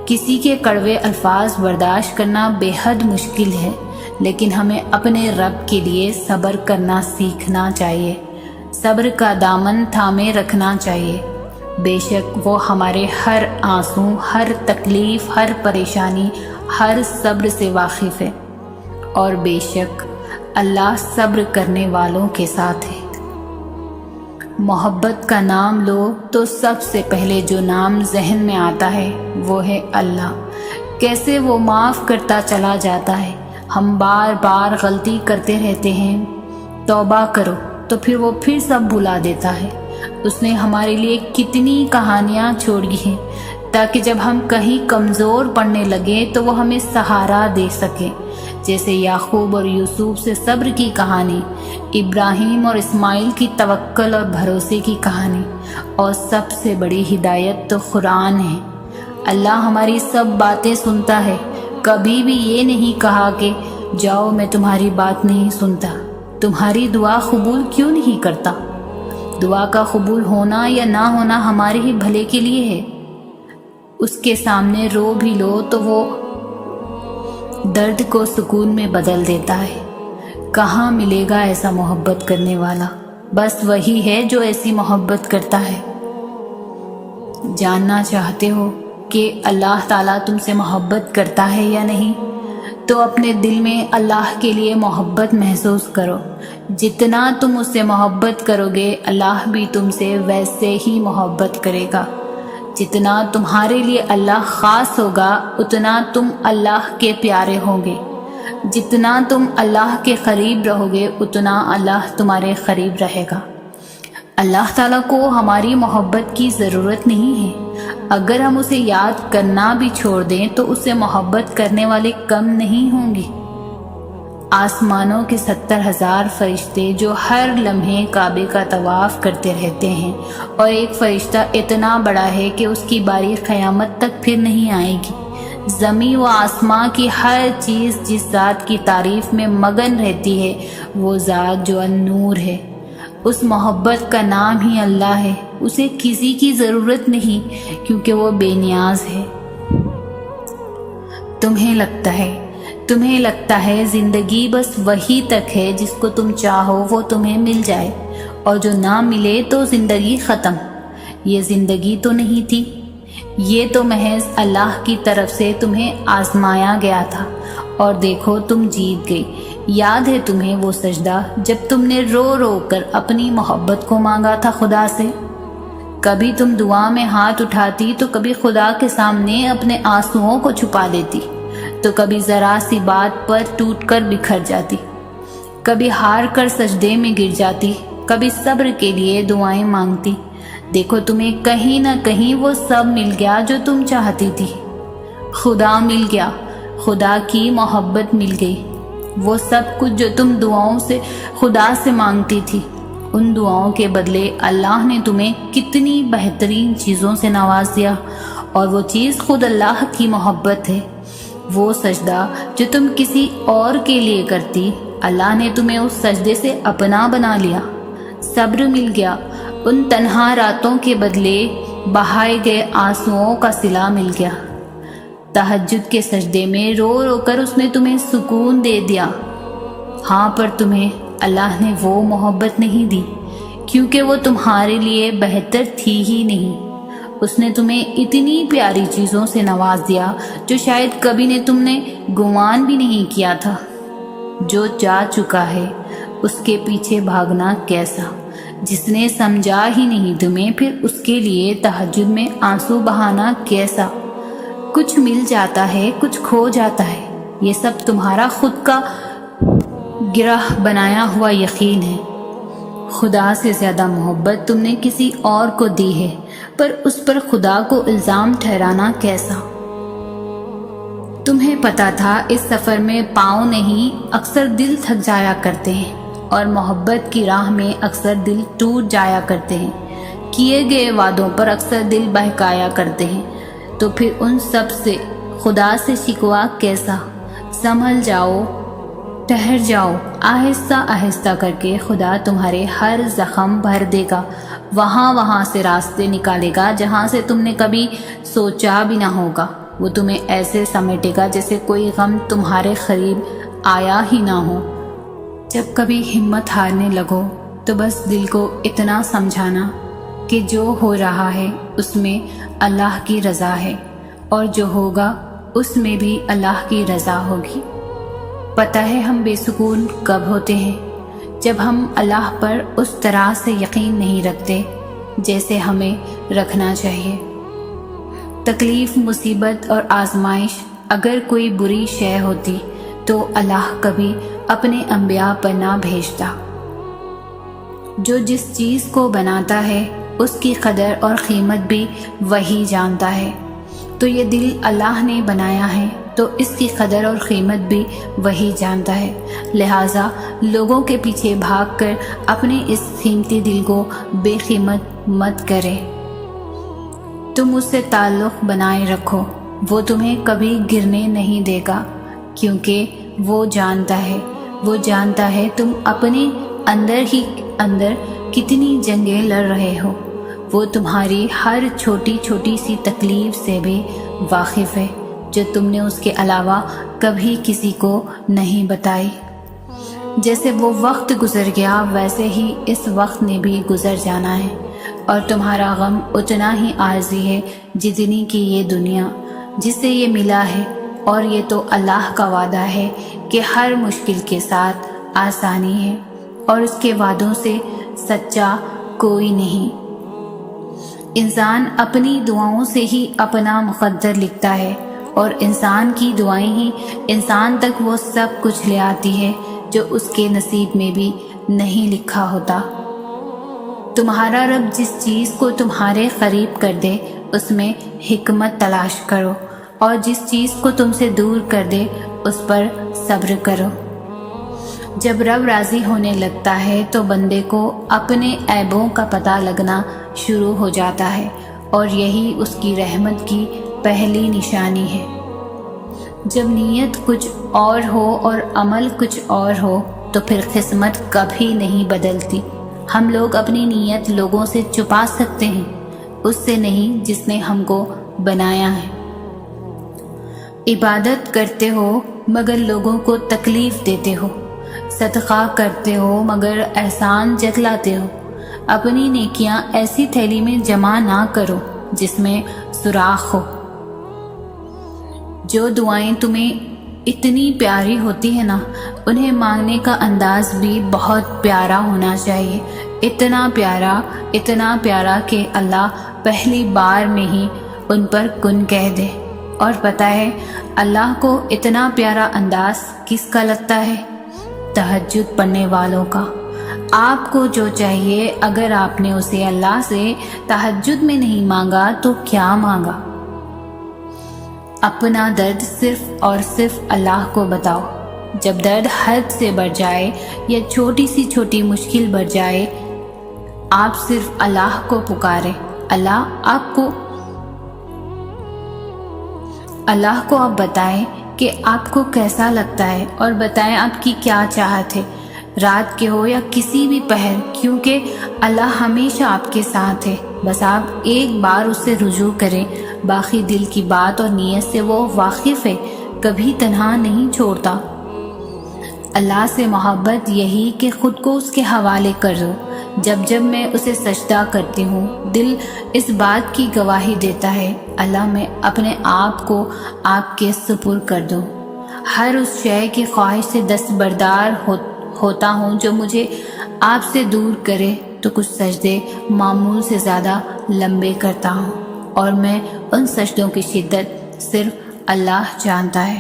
A: کسی کے کڑوے الفاظ برداشت کرنا بے حد مشکل ہے، لیکن ہمیں اپنے رب کے لیے صبر کرنا سیکھنا چاہیے، صبر کا دامن تھامے رکھنا چاہیے۔ بے شک وہ ہمارے ہر آنسو، ہر تکلیف، ہر پریشانی، ہر صبر سے واقف ہے، اور بے شک اللہ صبر کرنے والوں کے ساتھ ہے۔ محبت کا نام لو تو سب سے پہلے جو نام ذہن میں آتا ہے وہ ہے اللہ۔ کیسے وہ معاف کرتا چلا جاتا ہے۔ ہم بار بار غلطی کرتے رہتے ہیں، توبہ کرو تو پھر وہ پھر سب بھلا دیتا ہے۔ اس نے ہمارے لیے کتنی کہانیاں چھوڑی ہیں تاکہ جب ہم کہیں کمزور پڑنے لگے تو وہ ہمیں سہارا دے سکے، جیسے یعقوب اور یوسف سے صبر کی کہانی، ابراہیم اور اسماعیل کی توکل اور بھروسے کی کہانی، اور سب سے بڑی ہدایت تو قرآن ہے۔ اللہ ہماری سب باتیں سنتا ہے، کبھی بھی یہ نہیں کہا کہ جاؤ میں تمہاری بات نہیں سنتا۔ تمہاری دعا قبول کیوں نہیں کرتا؟ دعا کا قبول ہونا یا نہ ہونا ہمارے ہی بھلے کے لیے ہے۔ اس کے سامنے رو بھی لو تو وہ درد کو سکون میں بدل دیتا ہے۔ کہاں ملے گا ایسا محبت کرنے والا؟ بس وہی ہے جو ایسی محبت کرتا ہے۔ جاننا چاہتے ہو کہ اللہ تعالیٰ تم سے محبت کرتا ہے یا نہیں؟ تو اپنے دل میں اللہ کے لیے محبت محسوس کرو۔ جتنا تم اس سے محبت کرو گے اللہ بھی تم سے ویسے ہی محبت کرے گا۔ جتنا تمہارے لیے اللہ خاص ہوگا اتنا تم اللہ کے پیارے ہوں گے۔ جتنا تم اللہ کے قریب رہو گے اتنا اللہ تمہارے قریب رہے گا۔ اللہ تعالیٰ کو ہماری محبت کی ضرورت نہیں ہے۔ اگر ہم اسے یاد کرنا بھی چھوڑ دیں تو اس سے محبت کرنے والے کم نہیں ہوں گے۔ آسمانوں کے 70,000 فرشتے جو ہر لمحے کعبے کا طواف کرتے رہتے ہیں، اور ایک فرشتہ اتنا بڑا ہے کہ اس کی باری قیامت تک پھر نہیں آئے گی۔ زمین و آسمان کی ہر چیز جس ذات کی تعریف میں مگن رہتی ہے وہ ذات جو النور ہے، اس محبت کا نام ہی اللہ ہے۔ اسے کسی کی ضرورت نہیں کیونکہ وہ بے نیاز ہے۔ تمہیں لگتا ہے زندگی بس وہی تک ہے جس کو تم چاہو وہ تمہیں مل جائے، اور جو نہ ملے تو زندگی ختم۔ یہ زندگی تو نہیں تھی، یہ تو محض اللہ کی طرف سے تمہیں آزمایا گیا تھا، اور دیکھو تم جیت گئی۔ یاد ہے تمہیں وہ سجدہ جب تم نے رو رو کر اپنی محبت کو مانگا تھا خدا سے؟ کبھی تم دعا میں ہاتھ اٹھاتی تو کبھی خدا کے سامنے اپنے آنسوؤں کو چھپا لیتی، تو کبھی ذرا سی بات پر ٹوٹ کر بکھر جاتی، کبھی ہار کر سجدے میں گر جاتی، کبھی صبر کے لیے دعائیں مانگتی۔ دیکھو تمہیں کہیں نہ کہیں وہ سب مل گیا جو تم چاہتی تھی۔ خدا مل گیا، خدا کی محبت مل گئی۔ وہ سب کچھ جو تم دعاؤں سے خدا سے مانگتی تھی، ان دعاؤں کے بدلے اللہ نے تمہیں کتنی بہترین چیزوں سے نواز دیا، اور وہ چیز خود اللہ کی محبت ہے۔ وہ سجدہ جو تم کسی اور کے لیے کرتی، اللہ نے تمہیں اس سجدے سے اپنا بنا لیا۔ صبر مل گیا، ان تنہا راتوں کے بدلے بہائے گئے آنسوؤں کا صلہ مل گیا۔ تہجد کے سجدے میں رو رو کر اس نے تمہیں سکون دے دیا۔ ہاں، پر تمہیں اللہ نے وہ محبت نہیں دی، کیونکہ وہ تمہارے لیے بہتر تھی ہی نہیں۔ اس نے تمہیں اتنی پیاری چیزوں سے نواز دیا جو شاید کبھی نے تم نے گمان بھی نہیں کیا تھا۔ جو جا چکا ہے اس کے پیچھے بھاگنا کیسا، جس نے سمجھا ہی نہیں تمہیں، پھر اس کے لیے تہجد میں آنسو بہانا کیسا۔ کچھ مل جاتا ہے، کچھ کھو جاتا ہے، یہ سب تمہارا خود کا گرہ بنایا ہوا یقین ہے۔ خدا سے زیادہ محبت تم نے کسی اور کو دی ہے، پر اس پر خدا کو الزام ٹھہرانا کیسا۔ تمہیں پتا تھا اس سفر میں پاؤں نہیں، اکثر دل تھک جایا کرتے ہیں، اور محبت کی راہ میں اکثر دل ٹوٹ جایا کرتے ہیں، کیے گئے وعدوں پر اکثر دل بہکایا کرتے ہیں، تو پھر ان سب سے خدا سے شکوہ کیسا۔ سنبھل جاؤ، ٹھہر جاؤ، آہستہ آہستہ کر کے خدا تمہارے ہر زخم بھر دے گا، وہاں سے راستے نکالے گا جہاں سے تم نے کبھی سوچا بھی نہ ہوگا۔ وہ تمہیں ایسے سمیٹے گا جیسے کوئی غم تمہارے قریب آیا ہی نہ ہو۔ جب کبھی ہمت ہارنے لگو تو بس دل کو اتنا سمجھانا کہ جو ہو رہا ہے اس میں اللہ کی رضا ہے، اور جو ہوگا اس میں بھی اللہ کی رضا ہوگی۔ پتہ ہے ہم بے سکون کب ہوتے ہیں؟ جب ہم اللہ پر اس طرح سے یقین نہیں رکھتے جیسے ہمیں رکھنا چاہیے۔ تکلیف، مصیبت اور آزمائش اگر کوئی بری شے ہوتی تو اللہ کبھی اپنے انبیاء پر نہ بھیجتا۔ جو جس چیز کو بناتا ہے اس کی قدر اور قیمت بھی وہی جانتا ہے۔ تو یہ دل اللہ نے بنایا ہے تو اس کی قدر اور قیمت بھی وہی جانتا ہے، لہٰذا لوگوں کے پیچھے بھاگ کر اپنے اس قیمتی دل کو بے قیمت مت کرے۔ تم اس سے تعلق بنائے رکھو، وہ تمہیں کبھی گرنے نہیں دے گا، کیونکہ وہ جانتا ہے تم اپنے اندر ہی اندر کتنی جنگیں لڑ رہے ہو۔ وہ تمہاری ہر چھوٹی چھوٹی سی تکلیف سے بھی واقف ہے، جو تم نے اس کے علاوہ کبھی کسی کو نہیں بتائی۔ جیسے وہ وقت گزر گیا ویسے ہی اس وقت نے بھی گزر جانا ہے، اور تمہارا غم اتنا ہی عارضی ہے جتنی کہ یہ دنیا جسے یہ ملا ہے، اور یہ تو اللہ کا وعدہ ہے کہ ہر مشکل کے ساتھ آسانی ہے، اور اس کے وعدوں سے سچا کوئی نہیں۔ انسان اپنی دعاؤں سے ہی اپنا مقدر لکھتا ہے، اور انسان کی دعائیں ہی انسان تک وہ سب کچھ لے آتی ہے جو اس کے نصیب میں بھی نہیں لکھا ہوتا۔ تمہارا رب جس چیز کو تمہارے قریب کر دے اس میں حکمت تلاش کرو، اور جس چیز کو تم سے دور کر دے اس پر صبر کرو۔ جب رب راضی ہونے لگتا ہے تو بندے کو اپنے عیبوں کا پتہ لگنا شروع ہو جاتا ہے، اور یہی اس کی رحمت کی پہلی نشانی ہے۔ جب نیت کچھ اور ہو اور عمل کچھ اور ہو تو پھر قسمت کبھی نہیں بدلتی۔ ہم لوگ اپنی نیت لوگوں سے چھپا سکتے ہیں، اس سے نہیں جس نے ہم کو بنایا ہے۔ عبادت کرتے ہو مگر لوگوں کو تکلیف دیتے ہو، صدقہ کرتے ہو مگر احسان جتلاتے ہو۔ اپنی نیکیاں ایسی تھیلی میں جمع نہ کرو جس میں سوراخ ہو۔ جو دعائیں تمہیں اتنی پیاری ہوتی ہیں نا، انہیں مانگنے کا انداز بھی بہت پیارا ہونا چاہیے، اتنا پیارا کہ اللہ پہلی بار میں ہی ان پر کن کہہ دے۔ اور پتہ ہے اللہ کو اتنا پیارا انداز کس کا لگتا ہے؟ تہجد پڑھنے والوں کا۔ آپ کو جو چاہیے اگر آپ نے اسے اللہ سے تہجد میں نہیں مانگا تو کیا مانگا؟ اپنا درد صرف اور صرف اللہ کو بتاؤ۔ جب درد حد سے بڑھ جائے یا چھوٹی سی چھوٹی مشکل بڑھ جائے، آپ صرف اللہ کو پکاریں۔ اللہ کو آپ بتائیں کہ آپ کو کیسا لگتا ہے، اور بتائیں آپ کی کیا چاہت ہے، رات کے ہو یا کسی بھی پہر، کیونکہ اللہ ہمیشہ آپ کے ساتھ ہے۔ بس آپ ایک بار اس سے رجوع کریں، باقی دل کی بات اور نیت سے وہ واقف ہے، کبھی تنہا نہیں چھوڑتا۔ اللہ سے محبت یہی کہ خود کو اس کے حوالے کر دو۔ جب میں اسے سجدہ کرتی ہوں، دل اس بات کی گواہی دیتا ہے، اللہ میں اپنے آپ کو آپ کے سپر کر دوں۔ ہر اس شے کی خواہش سے دستبردار ہوتا ہوں جو مجھے آپ سے دور کرے، تو کچھ سجدے معمول سے زیادہ لمبے کرتا ہوں، اور میں ان سجدوں کی شدت صرف اللہ جانتا ہے۔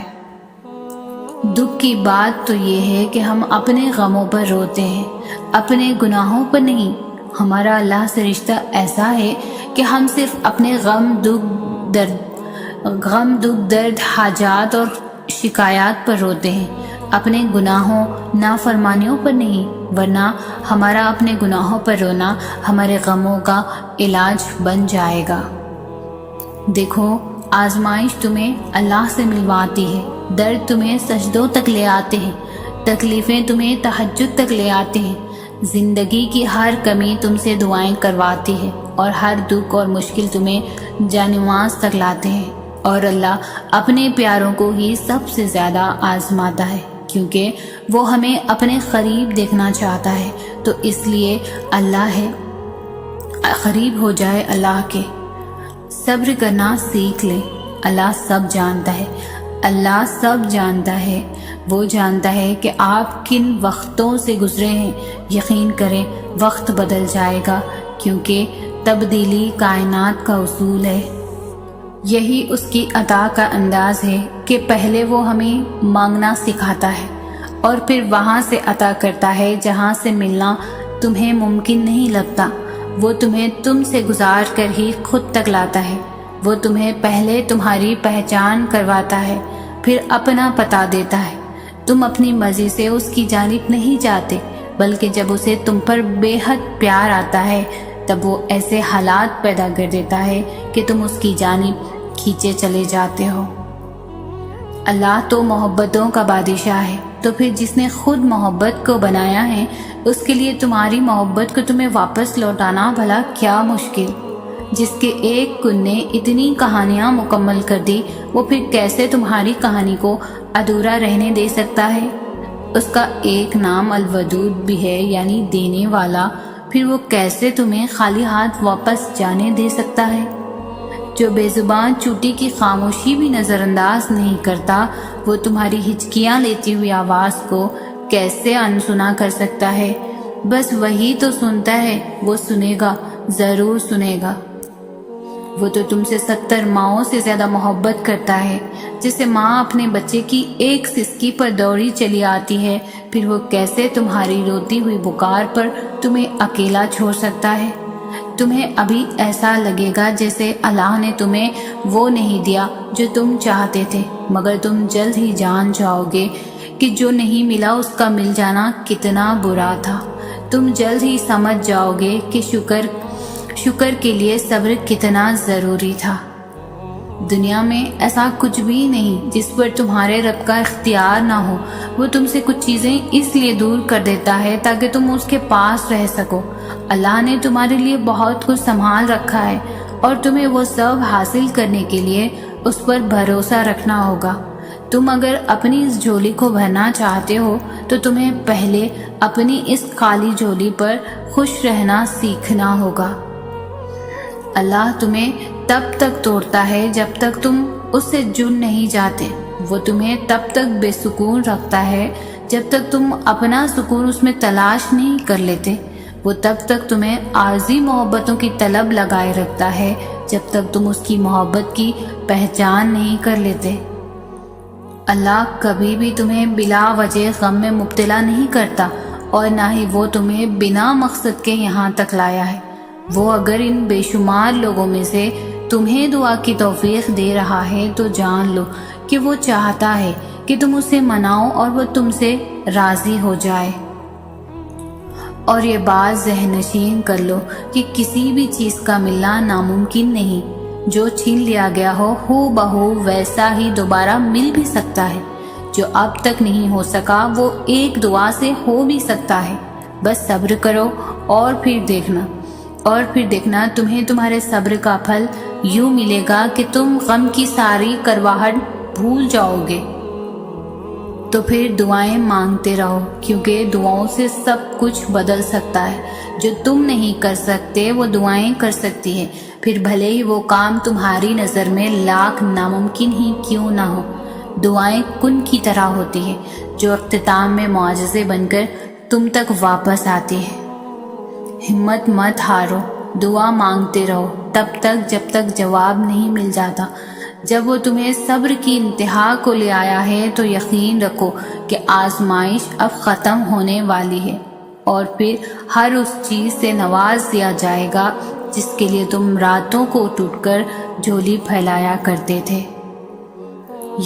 A: دکھ کی بات تو یہ ہے کہ ہم اپنے غموں پر روتے ہیں، اپنے گناہوں پر نہیں۔ ہمارا اللہ سے رشتہ ایسا ہے کہ ہم صرف اپنے غم دکھ درد حاجات اور شکایات پر روتے ہیں، اپنے گناہوں نافرمانیوں پر نہیں، ورنہ ہمارا اپنے گناہوں پر رونا ہمارے غموں کا علاج بن جائے گا۔ دیکھو، آزمائش تمہیں اللہ سے ملواتی ہے، درد تمہیں سجدوں تک لے آتے ہیں، تکلیفیں تمہیں تہجد تک لے آتے ہیں، زندگی کی ہر کمی تم سے دعائیں کرواتی ہے، اور ہر دکھ اور مشکل تمہیں جانماز تک لاتے ہیں۔ اور اللہ اپنے پیاروں کو ہی سب سے زیادہ آزماتا ہے، کیونکہ وہ ہمیں اپنے قریب دیکھنا چاہتا ہے، تو اس لیے اللہ ہے قریب ہو جائے اللہ کے۔ صبر کرنا سیکھ لے، اللہ سب جانتا ہے، اللہ سب جانتا ہے۔ وہ جانتا ہے کہ آپ کن وقتوں سے گزرے ہیں۔ یقین کریں، وقت بدل جائے گا، کیونکہ تبدیلی کائنات کا اصول ہے۔ یہی اس کی عطا کا انداز ہے کہ پہلے وہ ہمیں مانگنا سکھاتا ہے، اور پھر وہاں سے عطا کرتا ہے جہاں سے ملنا تمہیں ممکن نہیں لگتا۔ وہ تمہیں تم سے گزار کر ہی خود تک لاتا ہے۔ وہ تمہیں پہلے تمہاری پہچان کرواتا ہے، پھر اپنا پتہ دیتا ہے۔ تم اپنی مرضی سے اس کی جانب نہیں جاتے، بلکہ جب اسے تم پر بے حد پیار آتا ہے، تب وہ ایسے حالات پیدا کر دیتا ہے کہ تم اس کی جانب کھینچے چلے جاتے ہو۔ اللہ تو محبتوں کا بادشاہ ہے، تو پھر جس نے خود محبت کو بنایا ہے، اس کے لیے تمہاری محبت کو تمہیں واپس لوٹانا بھلا کیا مشکل۔ جس کے ایک کن نے اتنی کہانیاں مکمل کر دی، وہ پھر کیسے تمہاری کہانی کو ادھورا رہنے دے سکتا ہے؟ اس کا ایک نام الودود بھی ہے، یعنی دینے والا، پھر وہ کیسے تمہیں خالی ہاتھ واپس جانے دے سکتا ہے؟ جو بے زبان چوٹی کی خاموشی بھی نظر انداز نہیں کرتا، وہ تمہاری ہچکیاں لیتی ہوئی آواز کو کیسے انسنا کر سکتا ہے؟ بس وہی تو سنتا ہے، وہ سنے گا، ضرور سنے گا۔ وہ تو تم سے 70 ماؤں سے زیادہ محبت کرتا ہے۔ جیسے ماں اپنے بچے کی ایک سسکی پر دوڑی چلی آتی ہے، پھر وہ کیسے تمہاری روتی ہوئی پکار پر تمہیں اکیلا چھوڑ سکتا ہے؟ تمہیں ابھی ایسا لگے گا جیسے اللہ نے تمہیں وہ نہیں دیا جو تم چاہتے تھے، مگر تم جلد ہی جان جاؤ گے کہ جو نہیں ملا اس کا مل جانا کتنا برا تھا۔ تم جلد ہی سمجھ جاؤ گے کہ شکر کے لیے صبر کتنا ضروری تھا۔ دنیا میں ایسا کچھ بھی نہیں جس پر تمہارے رب کا اختیار نہ ہو۔ وہ تم سے کچھ چیزیں اس لیے دور کر دیتا ہے تاکہ تم اس کے پاس رہ سکو۔ اللہ نے تمہارے لیے بہت کچھ سنبھال رکھا ہے، اور تمہیں وہ سب حاصل کرنے کے لیے اس پر بھروسہ رکھنا ہوگا۔ تم اگر اپنی اس جھولی کو بھرنا چاہتے ہو تو تمہیں پہلے اپنی اس خالی جھولی پر خوش رہنا سیکھنا ہوگا۔ اللہ تمہیں تب تک توڑتا ہے جب تک تم اس سے جڑ نہیں جاتے۔ وہ تمہیں تب تک بے سکون رکھتا ہے جب تک تم اپنا سکون اس میں تلاش نہیں کر لیتے۔ وہ تب تک تمہیں عارضی محبتوں کی طلب لگائے رکھتا ہے جب تک تم اس کی محبت کی پہچان نہیں کر لیتے۔ اللہ کبھی بھی تمہیں بلا وجہ غم میں مبتلا نہیں کرتا، اور نہ ہی وہ تمہیں بنا مقصد کے یہاں تک لایا ہے۔ وہ اگر ان بے شمار لوگوں میں سے تمہیں دعا کی توفیق دے رہا ہے تو جان لو کہ وہ چاہتا ہے کہ تم اسے مناؤ اور وہ تم سے راضی ہو جائے۔ اور یہ بات ذہن نشین کر لو کہ کسی بھی چیز کا ملنا ناممکن نہیں۔ جو چھین لیا گیا ہو بہو ویسا ہی دوبارہ مل بھی سکتا ہے۔ جو اب تک نہیں ہو سکا وہ ایک دعا سے ہو بھی سکتا ہے۔ بس صبر کرو اور پھر دیکھنا تمہیں تمہارے صبر کا پھل یوں ملے گا کہ تم غم کی ساری کرواہٹ بھول جاؤ گے۔ تو پھر دعائیں مانگتے رہو، کیونکہ دعاؤں سے سب کچھ بدل سکتا ہے۔ جو تم نہیں کر سکتے وہ دعائیں کر سکتی ہے، پھر بھلے ہی وہ کام تمہاری نظر میں لاکھ ناممکن ہی کیوں نہ ہو۔ دعائیں کن کی طرح ہوتی ہے جو اختتام میں معجزے بن کر تم تک واپس آتی ہے۔ ہمت مت ہارو، دعا مانگتے رہو تب تک جب تک جواب نہیں مل جاتا۔ جب وہ تمہیں صبر کی انتہا کو لے آیا ہے تو یقین رکھو کہ آزمائش اب ختم ہونے والی ہے، اور پھر ہر اس چیز سے نواز دیا جائے گا جس کے لیے تم راتوں کو اٹھ کر جھولی پھیلایا کرتے تھے۔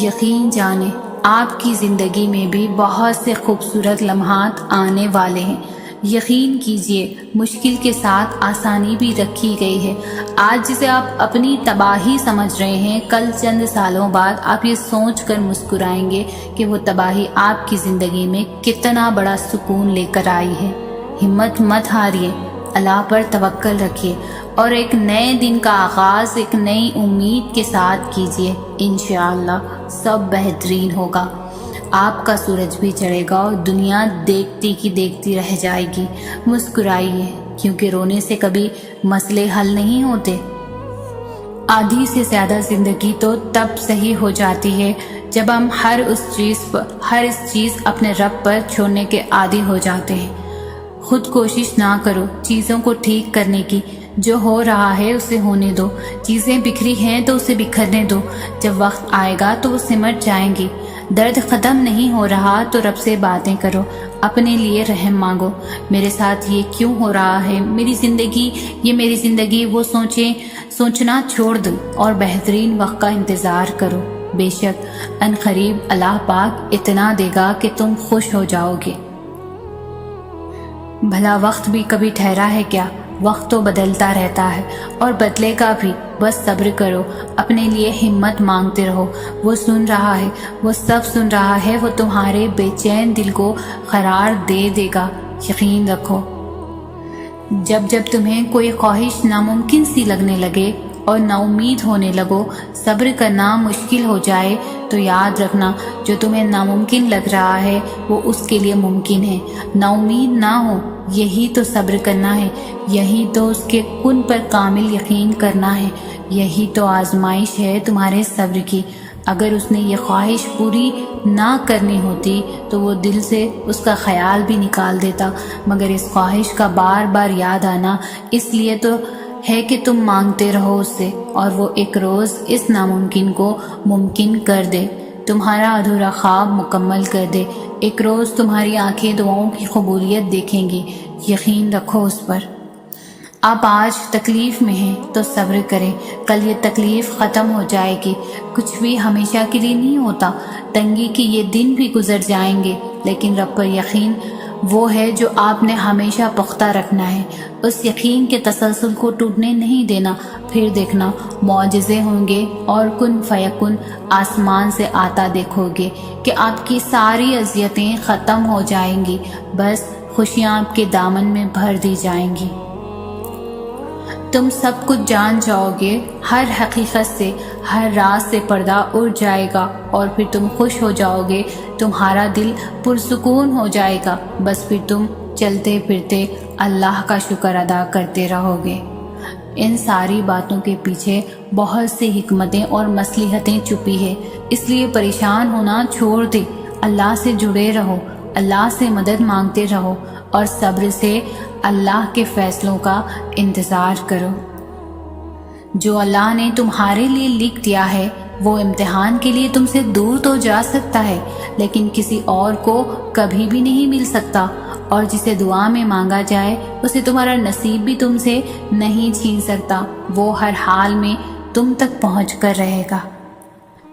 A: یقین جانیں آپ کی زندگی میں بھی بہت سے خوبصورت لمحات آنے والے ہیں۔ یقین کیجئے مشکل کے ساتھ آسانی بھی رکھی گئی ہے۔ آج جسے آپ اپنی تباہی سمجھ رہے ہیں، کل چند سالوں بعد آپ یہ سوچ کر مسکرائیں گے کہ وہ تباہی آپ کی زندگی میں کتنا بڑا سکون لے کر آئی ہے۔ ہمت مت ہاریے، اللہ پر توکل رکھیے اور ایک نئے دن کا آغاز ایک نئی امید کے ساتھ کیجئے۔ انشاءاللہ سب بہترین ہوگا۔ آپ کا سورج بھی چڑھے گا اور دنیا دیکھتی کی دیکھتی رہ جائے گی۔ مسکرائیے، کیونکہ رونے سے کبھی مسئلے حل نہیں ہوتے۔ آدھی سے زیادہ زندگی تو تب صحیح ہو جاتی ہے جب ہم ہر اس چیز اپنے رب پر چھوڑنے کے عادی ہو جاتے ہیں۔ خود کوشش نہ کرو چیزوں کو ٹھیک کرنے کی، جو ہو رہا ہے اسے ہونے دو۔ چیزیں بکھری ہیں تو اسے بکھرنے دو، جب وقت آئے گا تو وہ سمٹ جائیں گی۔ درد ختم نہیں ہو رہا تو رب سے باتیں کرو، اپنے لیے رحم مانگو۔ میرے ساتھ یہ کیوں ہو رہا ہے، میری زندگی وہ سوچنا چھوڑ دو اور بہترین وقت کا انتظار کرو۔ بے شک ان قریب اللہ پاک اتنا دے گا کہ تم خوش ہو جاؤ گے۔ بھلا وقت بھی کبھی ٹھہرا ہے کیا؟ وقت تو بدلتا رہتا ہے اور بدلے گا بھی۔ بس صبر کرو، اپنے لیے ہمت مانگتے رہو۔ وہ سن رہا ہے، وہ سب سن رہا ہے، وہ تمہارے بے چین دل کو قرار دے گا۔ یقین رکھو، جب تمہیں کوئی خواہش ناممکن سی لگنے لگے اور نا امید ہونے لگو، صبر کرنا مشکل ہو جائے، تو یاد رکھنا جو تمہیں ناممکن لگ رہا ہے وہ اس کے لیے ممکن ہے۔ نا امید نہ ہو، یہی تو صبر کرنا ہے، یہی تو اس کے کن پر کامل یقین کرنا ہے، یہی تو آزمائش ہے تمہارے صبر کی۔ اگر اس نے یہ خواہش پوری نہ کرنی ہوتی تو وہ دل سے اس کا خیال بھی نکال دیتا، مگر اس خواہش کا بار بار یاد آنا اس لیے تو ہے کہ تم مانگتے رہو اس سے، اور وہ ایک روز اس ناممکن کو ممکن کر دے، تمہارا ادھورا خواب مکمل کر دے۔ ایک روز تمہاری آنکھیں دعاؤں کی قبولیت دیکھیں گی، یقین رکھو اس پر۔ آپ آج تکلیف میں ہیں تو صبر کریں، کل یہ تکلیف ختم ہو جائے گی۔ کچھ بھی ہمیشہ کے لیے نہیں ہوتا، تنگی کی یہ دن بھی گزر جائیں گے، لیکن رب پر یقین وہ ہے جو آپ نے ہمیشہ پختہ رکھنا ہے۔ اس یقین کے تسلسل کو ٹوٹنے نہیں دینا، پھر دیکھنا معجزے ہوں گے اور کن فیکن آسمان سے آتا دیکھو گے کہ آپ کی ساری اذیتیں ختم ہو جائیں گی، بس خوشیاں آپ کے دامن میں بھر دی جائیں گی۔ تم سب کچھ جان جاؤ گے، ہر حقیقت سے، ہر راز سے پردہ اڑ جائے گا، اور پھر تم خوش ہو جاؤ گے، تمہارا دل پرسکون ہو جائے گا۔ بس پھر تم چلتے پھرتے اللہ کا شکر ادا کرتے رہو گے۔ ان ساری باتوں کے پیچھے بہت سی حکمتیں اور مصلحتیں چھپی ہے، اس لیے پریشان ہونا چھوڑ دے، اللہ سے جڑے رہو، اللہ سے مدد مانگتے رہو اور صبر سے اللہ کے فیصلوں کا انتظار کرو۔ جو اللہ نے تمہارے لیے لکھ دیا ہے وہ امتحان کے لیے تم سے دور تو جا سکتا ہے، لیکن کسی اور کو کبھی بھی نہیں مل سکتا، اور جسے دعا میں مانگا جائے اسے تمہارا نصیب بھی تم سے نہیں چھین سکتا۔ وہ ہر حال میں تم تک پہنچ کر رہے گا۔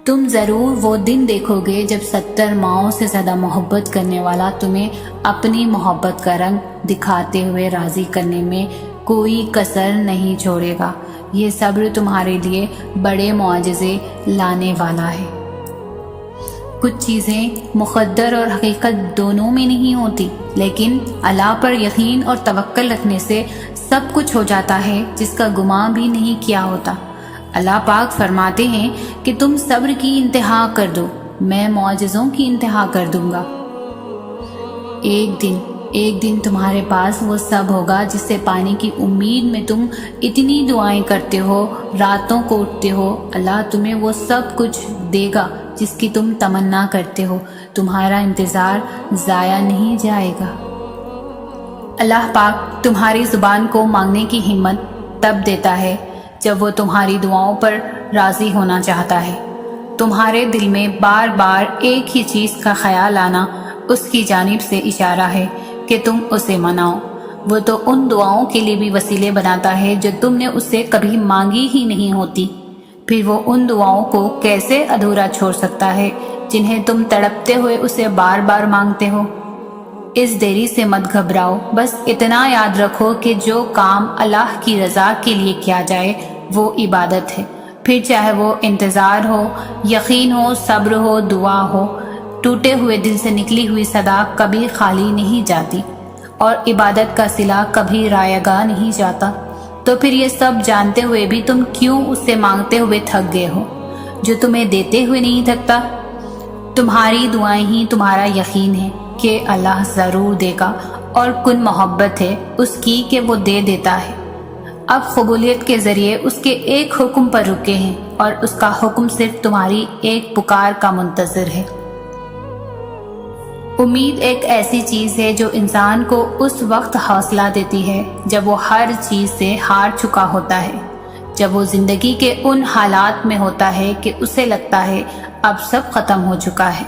A: تم ضرور وہ دن دیکھو گے جب 70 ماؤں سے زیادہ محبت کرنے والا تمہیں اپنی محبت کا رنگ دکھاتے ہوئے راضی کرنے میں کوئی کسر نہیں چھوڑے گا۔ یہ صبر تمہارے لیے بڑے معجزے لانے والا ہے۔ کچھ چیزیں مقدر اور حقیقت دونوں میں نہیں ہوتی، لیکن اللہ پر یقین اور توکل رکھنے سے سب کچھ ہو جاتا ہے جس کا گمان بھی نہیں کیا ہوتا۔ اللہ پاک فرماتے ہیں کہ تم صبر کی انتہا کر دو، میں معجزوں کی انتہا کر دوں گا۔ ایک دن تمہارے پاس وہ سب ہوگا جس سے پانے کی امید میں تم اتنی دعائیں کرتے ہو، راتوں کو اٹھتے ہو۔ اللہ تمہیں وہ سب کچھ دے گا جس کی تم تمنا کرتے ہو۔ تمہارا انتظار ضائع نہیں جائے گا۔ اللہ پاک تمہاری زبان کو مانگنے کی ہمت تب دیتا ہے جب وہ تمہاری دعاؤں پر راضی ہونا چاہتا ہے۔ تمہارے دل میں بار بار ایک ہی چیز کا خیال آنا اس کی جانب سے اشارہ ہے کہ تم اسے مناؤ۔ وہ تو ان دعاؤں کے لیے بھی وسیلے بناتا ہے جو تم نے اس سے کبھی مانگی ہی نہیں ہوتی۔ پھر وہ ان دعاؤں کو کیسے ادھورا چھوڑ سکتا ہے جنہیں تم تڑپتے ہوئے اسے بار بار مانگتے ہو؟ اس دیری سے مت گھبراؤ، بس اتنا یاد رکھو کہ جو کام اللہ کی رضا کے لیے کیا جائے وہ عبادت ہے۔ پھر چاہے وہ انتظار ہو، یقین ہو، صبر ہو، دعا ہو، ٹوٹے ہوئے دل سے نکلی ہوئی صدا کبھی خالی نہیں جاتی اور عبادت کا صلہ کبھی رائے گاہ نہیں جاتا۔ تو پھر یہ سب جانتے ہوئے بھی تم کیوں اس سے مانگتے ہوئے تھک گئے ہو جو تمہیں دیتے ہوئے نہیں تھکتا؟ تمہاری دعائیں ہی تمہارا یقین ہے کہ اللہ ضرور دے گا، اور کن محبت ہے اس کی کہ وہ دے دیتا ہے۔ اب قبولیت کے ذریعے اس کے ایک حکم پر رکے ہیں، اور اس کا حکم صرف تمہاری ایک پکار کا منتظر ہے۔ امید ایک ایسی چیز ہے جو انسان کو اس وقت حوصلہ دیتی ہے جب وہ ہر چیز سے ہار چکا ہوتا ہے، جب وہ زندگی کے ان حالات میں ہوتا ہے کہ اسے لگتا ہے اب سب ختم ہو چکا ہے،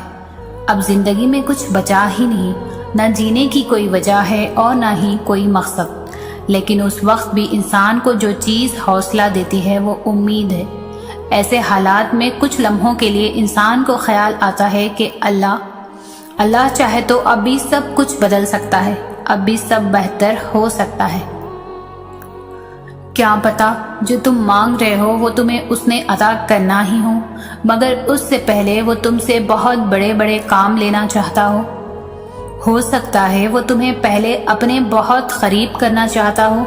A: اب زندگی میں کچھ بچا ہی نہیں، نہ جینے کی کوئی وجہ ہے اور نہ ہی کوئی مقصد۔ لیکن اس وقت بھی انسان کو جو چیز حوصلہ دیتی ہے وہ امید ہے۔ ایسے حالات میں کچھ لمحوں کے لیے انسان کو خیال آتا ہے کہ اللہ چاہے تو اب بھی سب کچھ بدل سکتا ہے، اب بھی سب بہتر ہو سکتا ہے۔ کیا پتا جو تم مانگ رہے ہو وہ تمہیں اس نے عطا کرنا ہی ہو، مگر اس سے پہلے وہ تم سے بہت بڑے بڑے کام لینا چاہتا ہو سکتا ہے وہ تمہیں پہلے اپنے بہت قریب کرنا چاہتا ہو،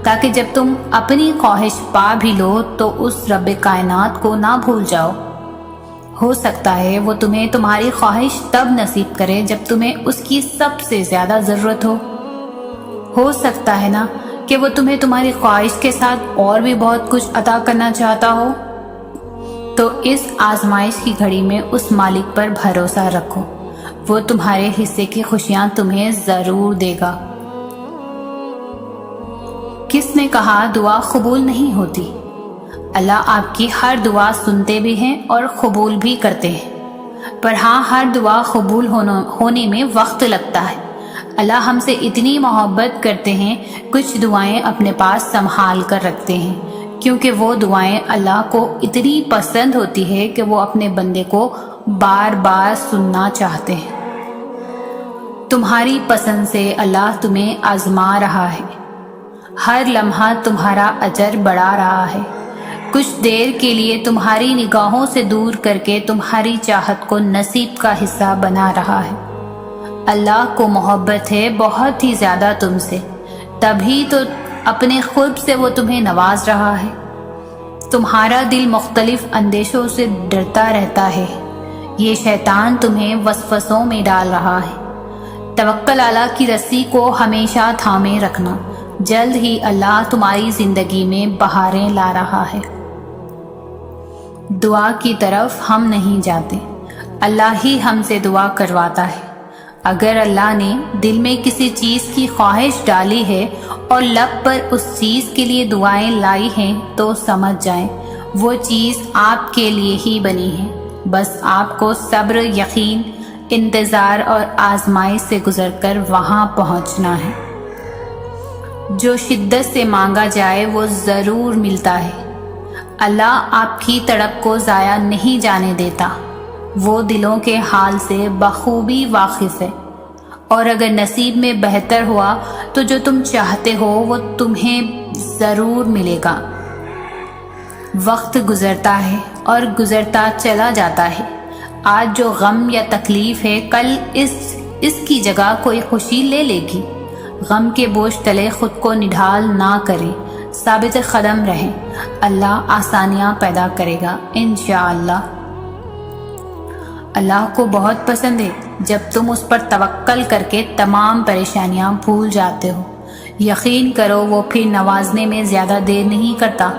A: تاکہ جب تم اپنی خواہش پا بھی لو تو اس رب کائنات کو نہ بھول جاؤ۔ ہو سکتا ہے وہ تمہیں تمہاری خواہش تب نصیب کرے جب تمہیں اس کی سب سے زیادہ ضرورت ہو سکتا ہے نا کہ وہ تمہیں تمہاری خواہش کے ساتھ اور بھی بہت کچھ عطا کرنا چاہتا ہو۔ تو اس آزمائش کی گھڑی میں اس مالک پر بھروسہ رکھو، وہ تمہارے حصے کی خوشیاں تمہیں ضرور دے گا۔ کس نے کہا دعا قبول نہیں ہوتی؟ اللہ آپ کی ہر دعا سنتے بھی ہیں اور قبول بھی کرتے ہیں، پر ہاں ہر دعا قبول ہونے میں وقت لگتا ہے۔ اللہ ہم سے اتنی محبت کرتے ہیں، کچھ دعائیں اپنے پاس سنبھال کر رکھتے ہیں، کیونکہ وہ دعائیں اللہ کو اتنی پسند ہوتی ہے کہ وہ اپنے بندے کو بار بار سننا چاہتے ہیں۔ تمہاری پسند سے اللہ تمہیں آزما رہا ہے، ہر لمحہ تمہارا اجر بڑھا رہا ہے، کچھ دیر کے لیے تمہاری نگاہوں سے دور کر کے تمہاری چاہت کو نصیب کا حصہ بنا رہا ہے۔ اللہ کو محبت ہے بہت ہی زیادہ تم سے، تبھی تو اپنے قرب سے وہ تمہیں نواز رہا ہے۔ تمہارا دل مختلف اندیشوں سے ڈرتا رہتا ہے، یہ شیطان تمہیں وسوسوں میں ڈال رہا ہے۔ توکل اللہ کی رسی کو ہمیشہ تھامے رکھنا، جلد ہی اللہ تمہاری زندگی میں بہاریں لا رہا ہے۔ دعا کی طرف ہم نہیں جاتے، اللہ ہی ہم سے دعا کرواتا ہے۔ اگر اللہ نے دل میں کسی چیز کی خواہش ڈالی ہے اور لب پر اس چیز کے لیے دعائیں لائی ہیں تو سمجھ جائیں وہ چیز آپ کے لیے ہی بنی ہے، بس آپ کو صبر، یقین، انتظار اور آزمائش سے گزر کر وہاں پہنچنا ہے۔ جو شدت سے مانگا جائے وہ ضرور ملتا ہے۔ اللہ آپ کی تڑپ کو ضائع نہیں جانے دیتا، وہ دلوں کے حال سے بخوبی واقف ہے، اور اگر نصیب میں بہتر ہوا تو جو تم چاہتے ہو وہ تمہیں ضرور ملے گا۔ وقت گزرتا ہے اور گزرتا چلا جاتا ہے، آج جو غم یا تکلیف ہے کل اس کی جگہ کوئی خوشی لے لے گی۔ غم کے بوجھ تلے خود کو نڈھال نہ کریں، ثابت قدم رہیں، اللہ آسانیاں پیدا کرے گا انشاءاللہ۔ اللہ کو بہت پسند ہے جب تم اس پر توکل کر کے تمام پریشانیاں بھول جاتے ہو۔ یقین کرو وہ پھر نوازنے میں زیادہ دیر نہیں کرتا،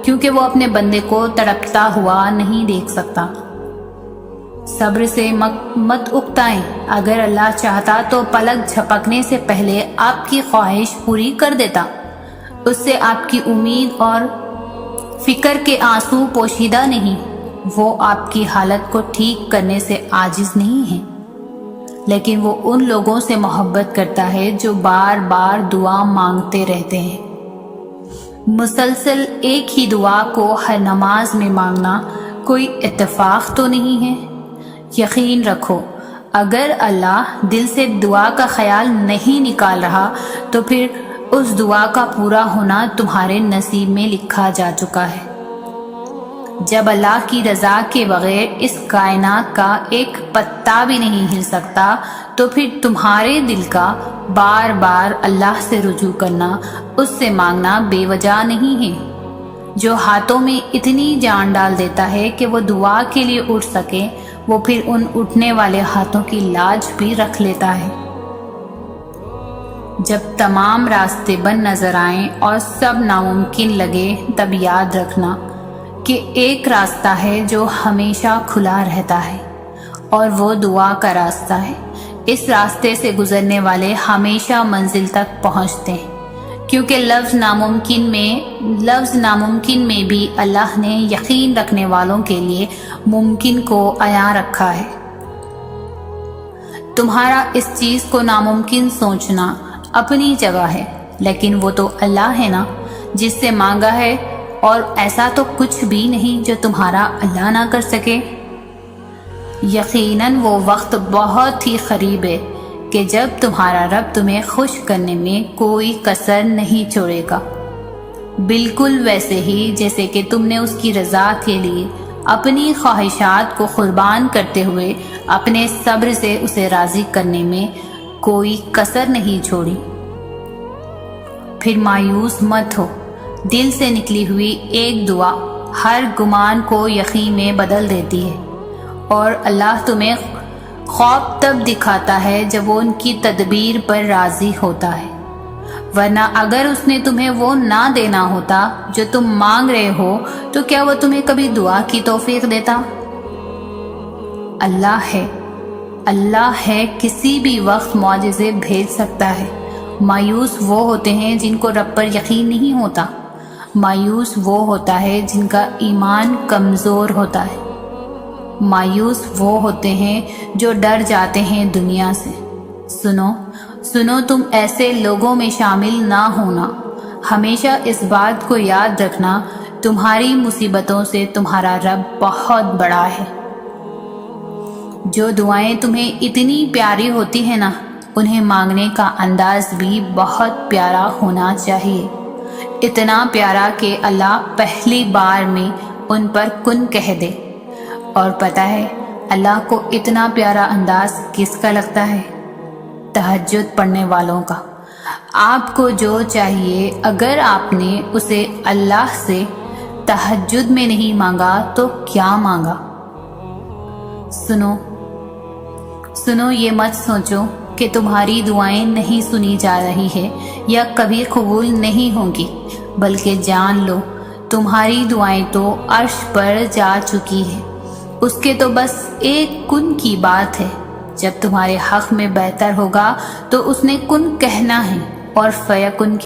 A: کیونکہ وہ اپنے بندے کو تڑپتا ہوا نہیں دیکھ سکتا۔ صبر سے مت اکتائیں، اگر اللہ چاہتا تو پلک جھپکنے سے پہلے آپ کی خواہش پوری کر دیتا۔ اس سے آپ کی امید اور فکر کے آنسو پوشیدہ نہیں، وہ آپ کی حالت کو ٹھیک کرنے سے عاجز نہیں ہے، لیکن وہ ان لوگوں سے محبت کرتا ہے جو بار بار دعا مانگتے رہتے ہیں۔ مسلسل ایک ہی دعا کو ہر نماز میں مانگنا کوئی اتفاق تو نہیں ہے۔ یقین رکھو اگر اللہ دل سے دعا کا خیال نہیں نکال رہا تو پھر اس دعا کا پورا ہونا تمہارے نصیب میں لکھا جا چکا ہے۔ جب اللہ کی رضا کے بغیر اس کائنات کا ایک پتا بھی نہیں ہل سکتا تو پھر تمہارے دل کا بار بار اللہ سے رجوع کرنا، اس سے مانگنا بے وجہ نہیں ہے۔ جو ہاتھوں میں اتنی جان ڈال دیتا ہے کہ وہ دعا کے لیے اٹھ سکے، وہ پھر ان اٹھنے والے ہاتھوں کی لاج بھی رکھ لیتا ہے۔ جب تمام راستے بند نظر آئیں اور سب ناممکن لگے، تب یاد رکھنا کہ ایک راستہ ہے جو ہمیشہ کھلا رہتا ہے، اور وہ دعا کا راستہ ہے۔ اس راستے سے گزرنے والے ہمیشہ منزل تک پہنچتے ہیں، کیونکہ لفظ ناممکن میں بھی اللہ نے یقین رکھنے والوں کے لیے ممکن کو عیاں رکھا ہے۔ تمہارا اس چیز کو ناممکن سوچنا اپنی جگہ ہے، لیکن وہ تو اللہ ہے نا جس سے مانگا ہے، اور ایسا تو کچھ بھی نہیں جو تمہارا اللہ نہ کر سکے۔ یقیناً وہ وقت بہت ہی قریب ہے کہ جب تمہارا رب تمہیں خوش کرنے میں کوئی کسر نہیں چھوڑے گا، بالکل ویسے ہی جیسے کہ تم نے اس کی رضا کے لیے اپنی خواہشات کو قربان کرتے ہوئے اپنے صبر سے اسے راضی کرنے میں کوئی کسر نہیں چھوڑی۔ پھر مایوس مت ہو، دل سے نکلی ہوئی ایک دعا ہر گمان کو یقین میں بدل دیتی ہے، اور اللہ تمہیں خواب تب دکھاتا ہے جب وہ ان کی تدبیر پر راضی ہوتا ہے، ورنہ اگر اس نے تمہیں وہ نہ دینا ہوتا جو تم مانگ رہے ہو تو کیا وہ تمہیں کبھی دعا کی توفیق دیتا؟ اللہ ہے کسی بھی وقت معجزے بھیج سکتا ہے۔ مایوس وہ ہوتے ہیں جن کو رب پر یقین نہیں ہوتا، مایوس وہ ہوتا ہے جن کا ایمان کمزور ہوتا ہے، مایوس وہ ہوتے ہیں جو ڈر جاتے ہیں دنیا سے۔ سنو تم ایسے لوگوں میں شامل نہ ہونا، ہمیشہ اس بات کو یاد رکھنا تمہاری مصیبتوں سے تمہارا رب بہت بڑا ہے۔ جو دعائیں تمہیں اتنی پیاری ہوتی ہیں نا، انہیں مانگنے کا انداز بھی بہت پیارا ہونا چاہیے، اتنا پیارا کہ اللہ پہلی بار میں ان پر کن کہہ دے۔ اور پتہ ہے اللہ کو اتنا پیارا انداز کس کا لگتا ہے؟ تہجد پڑھنے والوں کا۔ آپ کو جو چاہیے اگر آپ نے اسے اللہ سے تہجد میں نہیں مانگا تو کیا مانگا؟ سنو یہ مت سوچو کہ تمہاری دعائیں نہیں سنی جا رہی ہے یا کبھی قبول نہیں ہوں گی، بلکہ جان لو تمہاری دعائیں تو عرش پر جا چکی ہے۔ اس کے تو بس ایک کن کی بات ہے، جب تمہارے حق میں بہتر ہوگا تو اس نے کن کہنا ہے اور فیکن